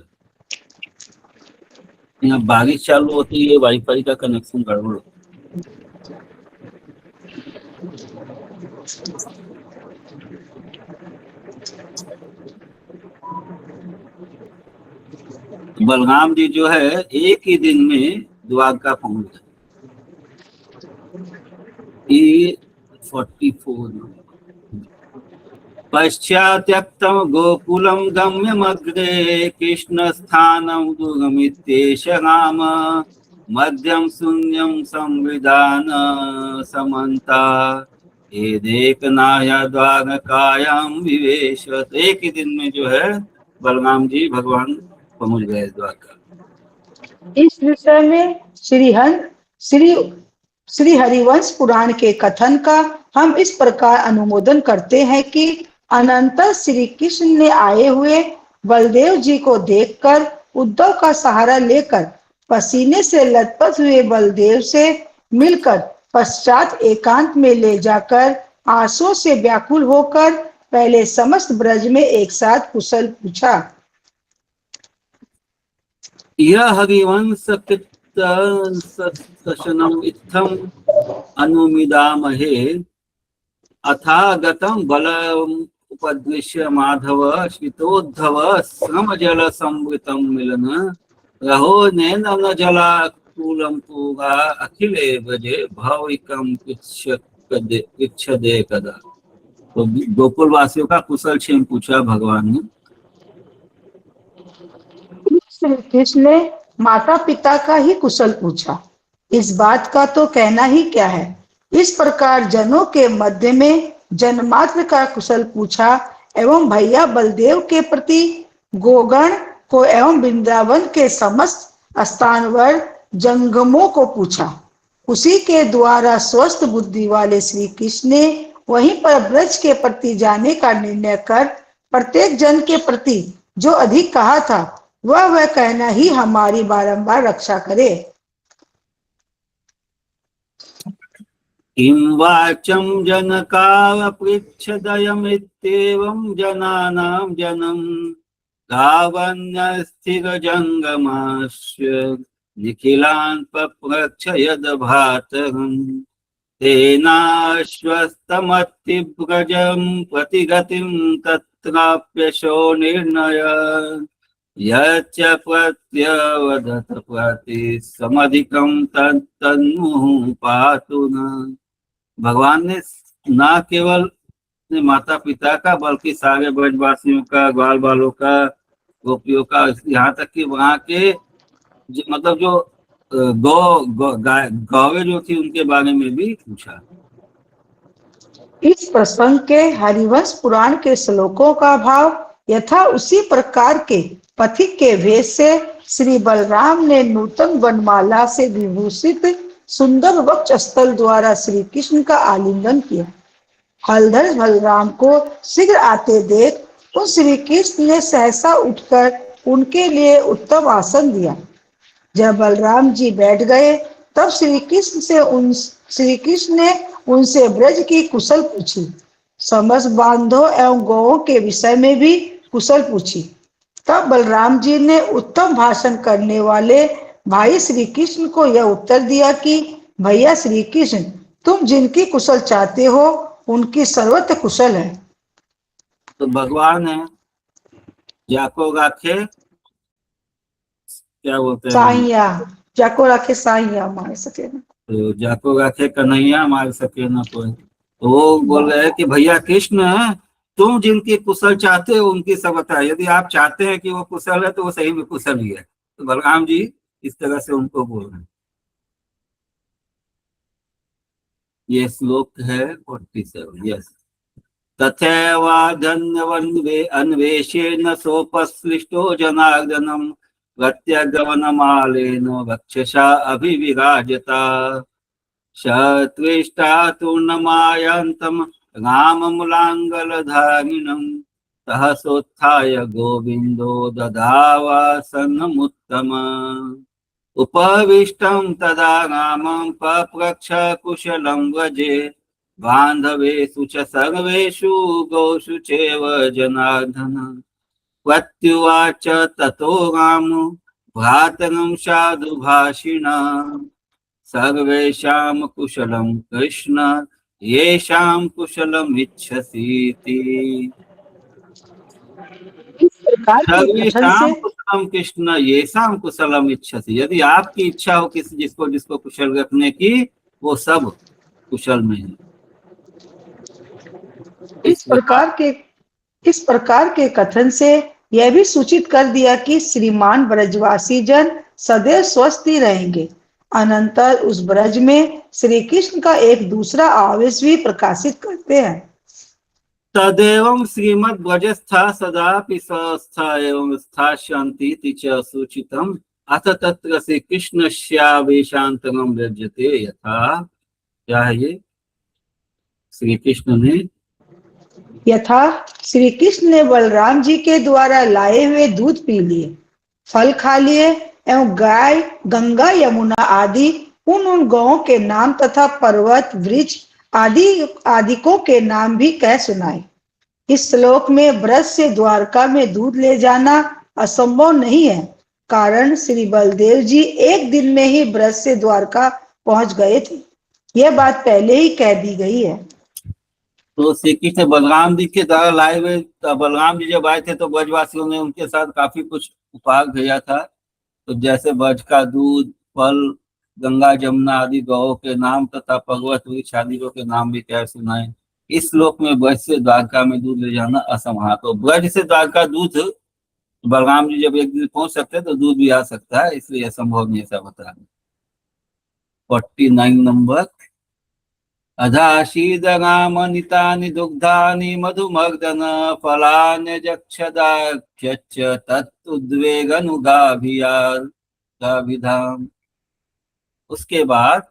यहाँ बारिश चालू होती है, वाईफाई का कनेक्शन गड़बड़ होता है। बलराम जी जो है एक ही दिन में द्वारका पहुंच गए। 44 पश्चात्यक्तम गोकुलम गम्यमग्रे कृष्ण स्थानम दुर्गमित्येष राम मध्यम शून्यम संविधान समन्ता एदेकनाया द्वारकायाम विवेश। एक ही दिन में जो है बलराम जी भगवान पहुंच गए द्वारका। इस विषय में श्री हरिवंश पुराण के कथन का हम इस प्रकार अनुमोदन करते हैं कि अनंतर श्री कृष्ण ने आए हुए बलदेव जी को देखकर उद्धव का सहारा लेकर पसीने से लथपथ हुए बलदेव से मिलकर पश्चात एकांत में ले जाकर आंसुओं से व्याकुल होकर पहले समस्त ब्रज में एक साथ कुशल पूछा। यह हरिवंश सशनम इत्थम अनुमिदामहे अथागतम बलम उपदृश्य माधव श्रितोद्धव श्रम जल संवृतम मिलन रहो नैन न जलाकुलम पूगा अखिले ब्रजे भाविकम इच्छदे कदा। तो गोकुल वासियों का कुशल क्षेम पूछा भगवान ने। श्री कृष्ण ने माता पिता का ही कुशल पूछा, इस बात का तो कहना ही क्या है। इस प्रकार जनों के मध्य में जन्मात्र का कुशल पूछा एवं भैया बलदेव के प्रति गोगण को एवं वृंदावन के समस्त स्थानवर जंगमों को पूछा। उसी के द्वारा स्वस्थ बुद्धि वाले श्री कृष्ण ने वहीं पर ब्रज के प्रति जाने का निर्णय कर प्रत्येक जन के प्रति जो अधिक कहा था वह कहना ही हमारी बारंबार रक्षा करे। किं वाचं जनकापृच्छदयमित्येवं जनानां जनं लावण्यस्थिरजङ्गमस्य निखिलान् पप्रच्छ यद्भातरम् तेनाश्वस्तमतिव्रजं प्रतिगतिं तत्राप्यशो निर्णय यच्च प्रत्यवदत प्रतिसमधिकं तन्मुः पातु न। भगवान ने ना केवल अपने माता पिता का बल्कि सारे ब्रजवासियों का, ग्वाल बालों का, गोपियों का, यहाँ तक कि वहाँ के मतलब जो गौवे जो थी उनके बारे में भी पूछा। इस प्रसंग के हरिवंश पुराण के श्लोकों का भाव यथा उसी प्रकार के पथिक के भेष से श्री बलराम ने नूतन वनमाला से विभूषित सुंदर वक्ष स्थल द्वारा श्री कृष्ण का आलिंगन किया। हलधर बलराम को शीघ्र आते देख उन श्री कृष्ण ने सहसा उठकर उनके लिए उत्तम आसन दिया। जब बलराम जी बैठ गए तब श्री कृष्ण ने उनसे ब्रज की कुशल पूछी, समस्त बांधों एवं गौओं के विषय में भी कुशल पूछी। तब बलराम जी ने उत्तम भाषण करने वाले भाई श्री कृष्ण को यह उत्तर दिया कि भैया श्री कृष्ण, तुम जिनकी कुशल चाहते हो उनकी सर्वत्र कुशल है। तो भगवान है जाको राखे, क्या बोलते हैं, साइया जाको रखे साइया मार सके ना, तो जाको राखे कन्हैया मार सके ना कोई। तो वो बोल रहे हैं कि भैया कृष्ण, तुम जिनकी कुशल चाहते हो उनकी सबता है। यदि आप चाहते हैं कि वो कुशल है तो वो सही में कुशल ही है। तो बलराम जी इस तरह से उनको बोल रहे हैं। ये श्लोक है 47। यस। तथैवाधन्यवन्वे अन्वेषेण सोपसृष्टो जनार्दनम् प्रत्यगमनमालेन वक्षसा अभिविराजता शत्विष्टा तूर्णमायान्तं राममूलाङ्गलधारिणम् सहसोत्थाय गोविन्दो ददावासनमुत्तमम् उपविष्टं तदा रामं पप्रच्छ कुशलं व्रजे बान्धवेषु च सर्वेषु गोषु चैव जनार्दन प्रत्युवाच ततो रामो भ्रातरं साधुभाषिणा सर्वेषां कुशलं कृष्ण येषां कुशलम् इच्छसीति। सर्वेषां कुशलम कृष्ण येषां कुशलम इच्छसि। यदि आपकी इच्छा हो किसी जिसको जिसको कुशल रखने की, वो सब कुशल में है। इस प्रकार के कथन से यह भी सूचित कर दिया कि श्रीमान ब्रजवासी जन सदैव स्वस्थ ही रहेंगे। अनंतर उस ब्रज में श्री कृष्ण का एक दूसरा आवेश भी प्रकाशित करते हैं। तदेवं श्रीमद्ब्रजस्था सदापि स्वस्था एवं स्थास्यन्ति च सूचितम्। अथ तत्र श्री कृष्णस्यावेशान्तरं विद्यते यथा। क्या है ये? श्री कृष्ण ने बलराम जी के द्वारा लाए हुए दूध पी लिए, फल खा लिए एवं गाय, गंगा, यमुना आदि उन गौओं के नाम तथा पर्वत, वृक्ष आदिकों के नाम भी कह सुनाए। इस श्लोक में ब्रज से द्वारका में दूध ले जाना असंभव नहीं है, कारण श्री बलदेव जी एक दिन में ही ब्रज से द्वारका पहुंच गए थे। यह बात पहले ही कह दी गई है। तो श्री कृष्ण बलराम जी के द्वारा लाए हुए, बलराम जी जब आए थे तो ब्रजवासियों ने उनके साथ काफी कुछ उपहार भेजा था। तो जैसे ब्रज का दूध, फल, गंगा, जमुना आदि गौ के नाम तथा पर्वत, वृक्ष आदि के नाम भी कह सुनाए। इस श्लोक में ब्रज से द्वारका में दूध ले जाना असंभव। तो ब्रज से द्वारका दूध, बलराम जी जब एक दिन पहुंच सकते हैं तो दूध भी आ सकता है, इसलिए असंभव नहीं ऐसा बता रहे। 49 नंबर। अधाशीदगामनितानि दुग्धानि मधुमर्दन फलान्यजक्षदाख्यच्च तत्उद्वेगनुगाभिधाम। उसके बाद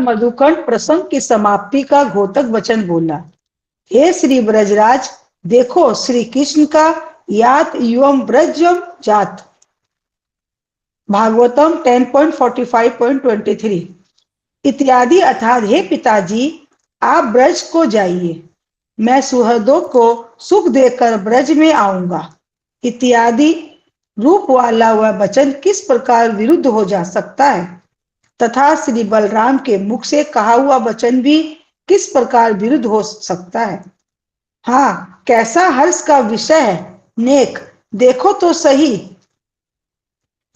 मधुकंठ प्रसंग की समाप्ति का घोतक वचन बोला, हे श्री ब्रजराज, देखो श्री कृष्ण का यात युवम ब्रजम जात। भागवतम 10.45.23 इत्यादि। अर्थात हे पिताजी, आप ब्रज को जाइए, मैं सुहृदों को सुख देकर ब्रज में आऊंगा इत्यादि रूप वाला वह वचन किस प्रकार विरुद्ध हो जा सकता है, तथा श्री बलराम के मुख से कहा हुआ वचन भी किस प्रकार विरुद्ध हो सकता है। हाँ, कैसा हर्ष का विषय है नेक, देखो तो सही,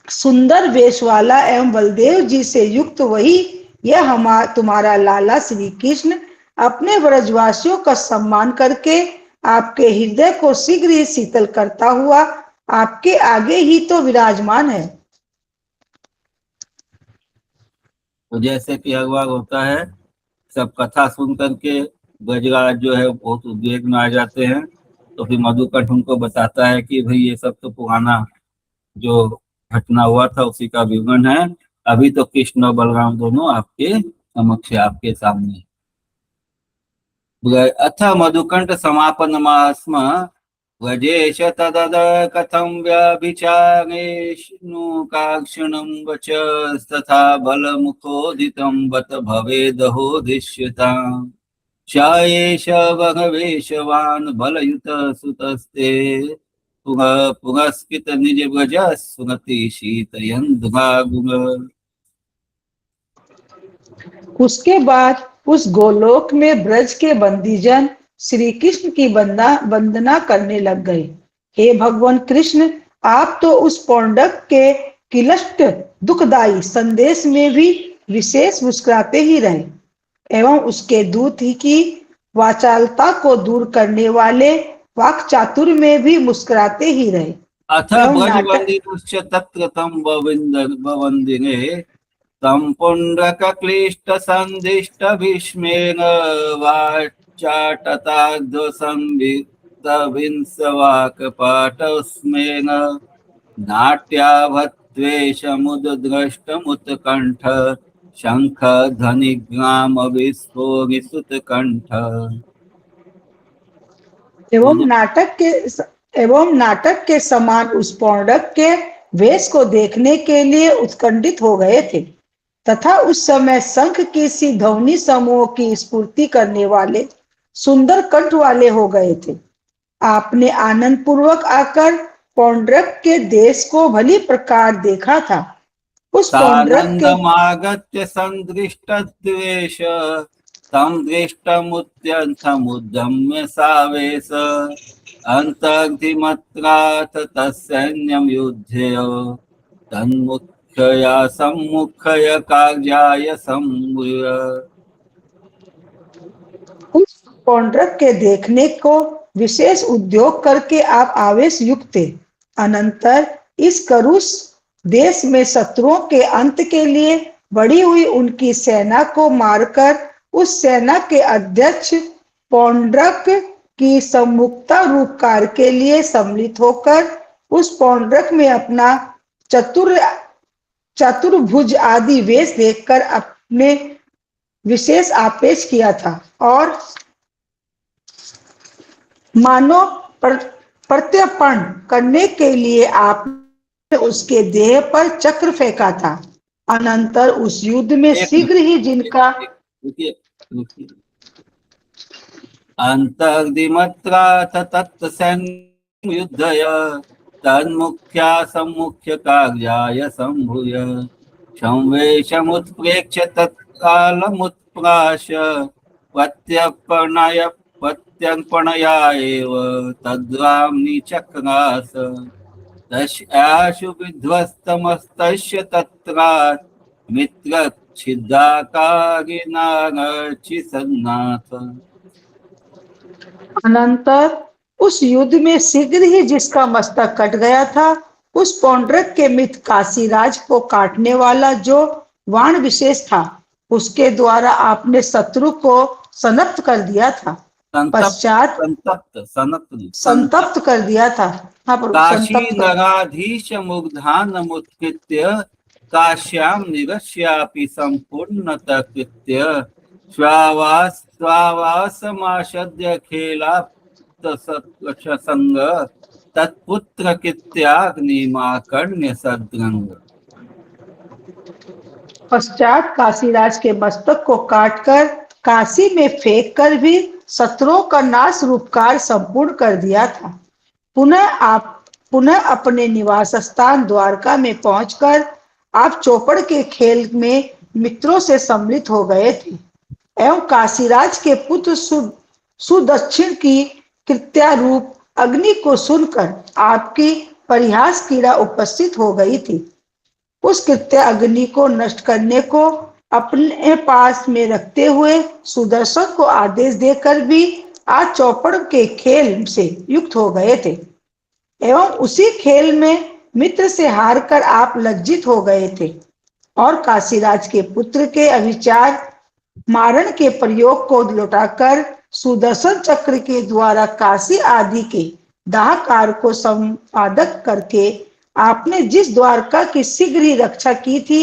सुंदर वेश वाला एवं बलदेव जी से युक्त वही यह तुम्हारा लाला श्री कृष्ण अपने ब्रजवासियों का सम्मान करके आपके हृदय को शीघ्र ही शीतल करता हुआ आपके आगे ही तो विराजमान है। तो जैसे कि हर बार होता है, सब कथा सुन करके ब्रजराज जो है बहुत उद्वेग में आ जाते हैं। तो फिर मधुकंठ उनको बताता है कि भाई ये सब तो पुराना जो घटना हुआ था उसी का विवरण है, अभी तो कृष्ण और बलराम दोनों आपके समक्ष, आपके सामने। अथ मधुकंठ समापन मास्म व्रजेश तदद कथम व्यभिचारेष्णुकाक्षणं वच तथा बलमुखोदितं बत भवेदहोदिष्यताम्। शायेष भगवेशवान् बलयुत सुतस्ते पुरस्कृत निज व्रज सुगति शीतयन्। उसके बाद उस गोलोक में ब्रज के बंदीजन श्री कृष्ण की वंदना करने लग गए। हे भगवान कृष्ण, आप तो उस पौंडक के किलष्ट दुखदायी संदेश में भी विशेष मुस्कुराते ही रहे एवं उसके दूत ही की वाचालता को दूर करने वाले वाक चातुर्य में भी मुस्कुराते ही रहे। अथ ब्रजवन्दिनश्च तत्र तं ववन्दिने तं पुण्डकक्लिष्टसन्दिष्ट भीष्मेण वाचाटताग्धसंवित्तभिंसवाक्पाटस्मेन नाट्याभत्वेषमुद्द्रष्टमुत्कण्ठ शङ्खध्वनिग्रामविस्फोरिसुतकण्ठ। एवं नाटक के समान उस पौंडक के वेश को देखने के लिए उत्कंठित हो गए थे तथा उस समय शंख की सी ध्वनि समूह की स्फूर्ति करने वाले सुंदर कंठ वाले हो गए थे। आपने आनंद पूर्वक आकर पौंड्रक के देश को भली प्रकार देखा था। उस पौंड्रक के आगत्य संदृष्टद्वेष तं दृष्टमुत्यंथमुद्यम्य सावेश अंतर्धिमत्राथ तत्सैन्यं युध्यय तन्मुख्यया सम्मुखय कार्याय सम्भूय। उस पौंड्रक के देखने को विशेष उद्योग करके आप आवेश युक्त थे। अनंतर इस करुष देश में शत्रुओं के अंत के लिए बढ़ी हुई उनकी सेना को मारकर उस सेना के अध्यक्ष पौंड्रक की सम्मुखता रूप कार्य के लिए सम्मिलित होकर उस पौंड्रक में अपना चतुर्भुज आदि वेश देखकर अपने विशेष आपेश किया था और मानो प्रत्यर्पण करने के लिए आपने उसके देह पर चक्र फेंका था। अनंतर उस युद्ध में शीघ्र ही जिनका अंतर्दिमत्राथ तत्सैन्यं युद्धय तन्मुख्या सम्मुख्य कार्याय सम्भूय संवेशमुत्प्रेक्ष्य तत्कालमुत्प्राश्य प्रत्यर्पणया एव तद्राम्नि चक्रास तस्याशु विध्वस्तमस्तस्य तत्रात् मित्रच्छिद्राकारिणार्चिसन्नाथ। अनंतर उस युद्ध में शीघ्र ही जिसका मस्तक कट गया था, उस पौंड्रक के मित्र काशीराज को काटने वाला जो वाण विशेष था, उसके द्वारा आपने शत्रु को सनप्त कर दिया था। पश्चात संतप्त कर दिया था। हाँ प्रभु, काशी संतप्त कर। नगाधीश मुग्धान मुत्कृत्य काश्याम निगस्यापि संपूर्णतः कृत्य स्वावासमाशद्य खेलाप्त संग तत्पुत्र कृत्याग्निमाकर्ण्य सद्रंग। पश्चात काशीराज के मस्तक को काटकर काशी में फेंक कर भी शत्रुओं का नाश रूप कार्य संपूर्ण कर दिया था। पुनः अपने निवास स्थान द्वारका में पहुंचकर आप चौपड़ के खेल में मित्रों से सम्मिलित हो गए थे एवं काशीराज के पुत्र सुदक्षिण की कृत्यारूप अग्नि को सुनकर आपकी परिहास क्रीड़ा उपस्थित हो गई थी। उस कृत्य अग्नि को नष्ट करने को अपने पास में रखते हुए सुदर्शन को आदेश देकर भी आज चौपड़ के खेल से युक्त हो गए थे एवं उसी खेल में मित्र से हारकर आप लज्जित हो गए थे और काशीराज के पुत्र के अभिचार मारण के प्रयोग को लौटाकर सुदर्शन चक्र के द्वारा काशी आदि के दाहकार को संपादक करके आपने जिस द्वारका की शीघ्र ही रक्षा की थी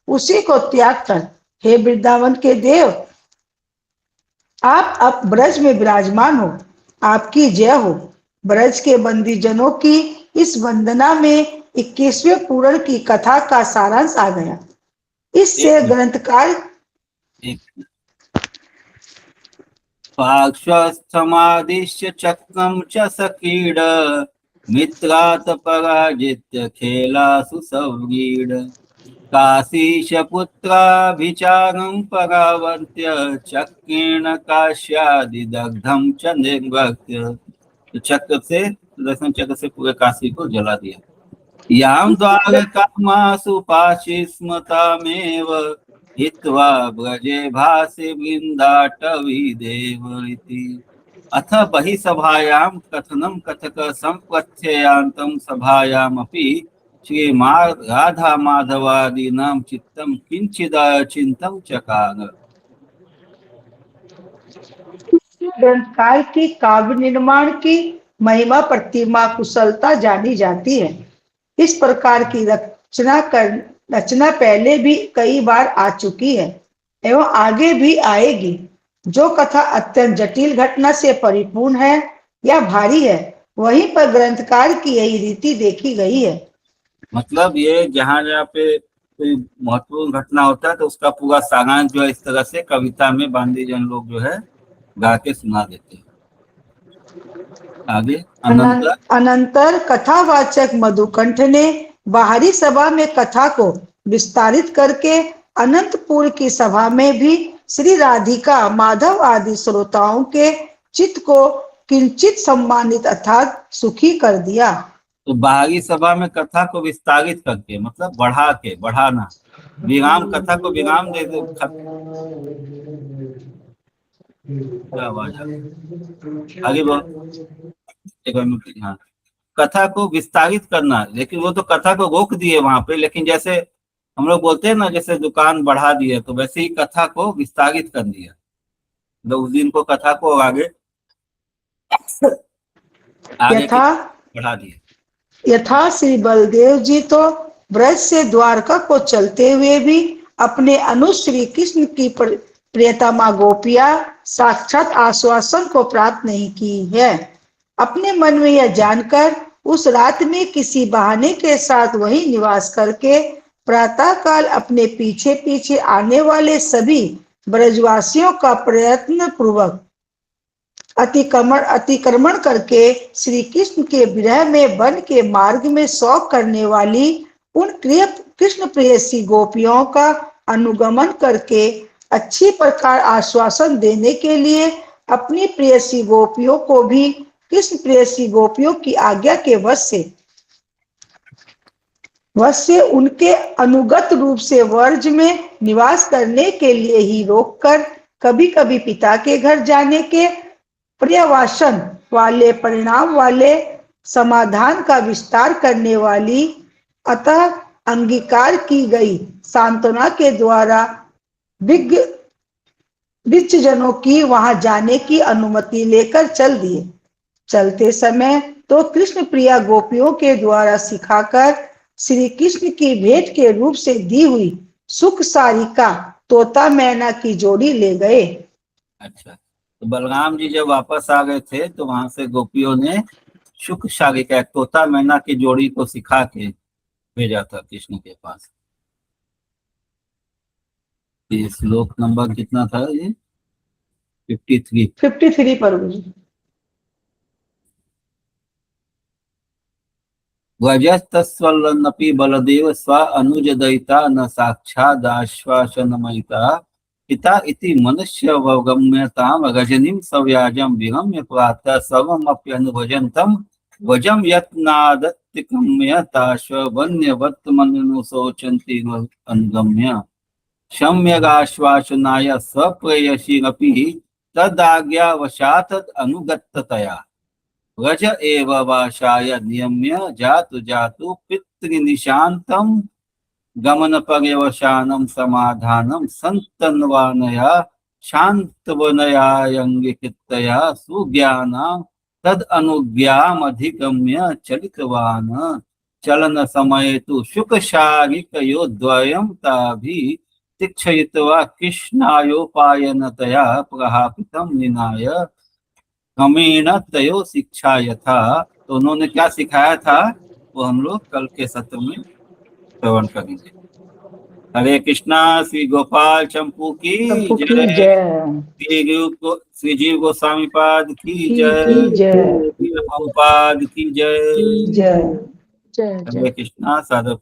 उसी को त्याग कर हे वृंदावन के देव, आप अब ब्रज में विराजमान हो। आपकी जय हो। ब्रज के बंदी जनों की इस वंदना में 21वें पूरण की कथा का सारांश आ गया। इससे ग्रंथकार पार्श्वस्थमादिश्य चक्रम च सकीड मित्रात पराजित्य खेलासु सव्रीड काशीश पुत्राभिचारं परावर्त्य चक्रेण काश्यादिदग्धं च निर्वक्त्य। तो चक्र से सुदर्शन चक्र से पूरे काशी को जला दिया। याम द्वारकामासु पाशि स्मतामेव हित्वा ब्रजे भासे वृंदाटवी देव इति। अथ बहि सभायां कथनं कथक संप्रथ्ययान्तं सभायामपि श्री राधा माधवादीनां चित्तं किंचिदचिन्तं चकार। ग्रंथकार की काव्य निर्माण की महिमा प्रतिमा कुशलता जानी जाती है। इस प्रकार की रचना पहले भी कई बार आ चुकी है एवं आगे भी आएगी। जो कथा अत्यंत जटिल घटना से परिपूर्ण है या भारी है, वहीं पर ग्रंथकार की यही रीति देखी गई है। मतलब ये जहाँ जहाँ पे कोई महत्वपूर्ण घटना होता है तो उसका पूरा सारांश जो है इस तरह से कविता में बांदी जन लोग जो है गा के सुना देते हैं। आगे अनंतर कथावाचक मधुकंठ ने बाहरी सभा में कथा को विस्तारित करके अनंतपुर की सभा में भी श्री राधिका माधव आदि श्रोताओं के चित्त को किंचित सम्मानित अर्थात सुखी कर दिया। तो बाहरी सभा में कथा को विस्तारित करके मतलब बढ़ाना, विराम कथा को विराम दे दो। आगे हाँ, कथा को विस्तारित करना, लेकिन वो तो कथा को रोक दिए वहां पे। लेकिन जैसे हम लोग बोलते हैं ना, जैसे दुकान बढ़ा दिए, तो वैसे ही कथा को विस्तारित कर दिया। तो उस दिन को कथा को आगे बढ़ा दिए। यथा श्री बलदेव जी तो ब्रज से द्वारका को चलते हुए भी अपने अनुश्री कृष्ण की प्रियतमा गोपिया साक्षात आश्वासन को प्राप्त नहीं की है। अपने मन में यह जानकर उस रात में किसी बहाने के साथ वही निवास करके प्रातः काल अपने पीछे पीछे आने वाले सभी ब्रजवासियों का प्रयत्न पूर्वक अतिक्रमण करके श्री कृष्ण के विरह में वन के मार्ग में शौक करने वाली उन कृष्ण प्रेयसी गोपियों का अनुगमन करके अच्छी प्रकार आश्वासन देने के लिए अपनी प्रेयसी गोपियों को भी कृष्ण प्रेयसी गोपियों की आज्ञा के वश से उनके अनुगत रूप से वर्ज में निवास करने के लिए ही रोककर कभी कभी पिता के घर जाने के पर्यवासन वाले परिणाम वाले समाधान का विस्तार करने वाली अतः अंगीकार की गई सांत्वना के द्वारा विज्ञ जनों की वहां जाने की अनुमति लेकर चल दिए। चलते समय तो कृष्ण प्रिया गोपियों के द्वारा सिखाकर श्री कृष्ण की भेंट के रूप से दी हुई सुख सारिका तोता मैना की जोड़ी ले गए। अच्छा, तो बलराम जी जब वापस आ गए थे तो वहां से गोपियों ने शुक सारिका तोता मैना की जोड़ी को सिखा के भेजा था कृष्ण के पास। ये श्लोक नंबर कितना था ये? 53। 53 प्रभु जी। वजस्तस्वल्लनपि बलदेव स्व अनुज दयिता न साक्षादाश्वासनमयिता पिता इति मनुष्य वगम्यताम रजनीं सव्याजं विगम्य प्रातः सर्वमप्यनुभजन्तं वजं यत्नादतिक्रम्य ताश्वन्यवत्मनुशोचन्ति अनुगम्य सम्यगाश्वासनाय स्वप्रेयसीरपि तदाज्ञावशात् अनुगत्ततया व्रज एव वासाय नियम्य जातु जातु पितृनिशान्तं गमन पर्यवसानं समाधानं संतन्वानया शान्तवनयायङ्गिकृतया सुज्ञानां तद अनुज्ञामधिगम्य चलितवान् चलन समये तु शुकशारिकयोद्वयं ताभिः तीक्षयित्वा कृष्णायोपायनतया प्रहापितं निनाय क्रमेण तयो शिक्षा यथा। तो उन्होंने क्या सिखाया था वो हम लोग कल के सत्र में श्रवण करेंगे। हरे कृष्णा। श्री गोपाल चंपू की जय। श्री जीव गोस्वामी पाद की जय। जय। प्रभुपाद की जय। जय। हरे कृष्णा। सादर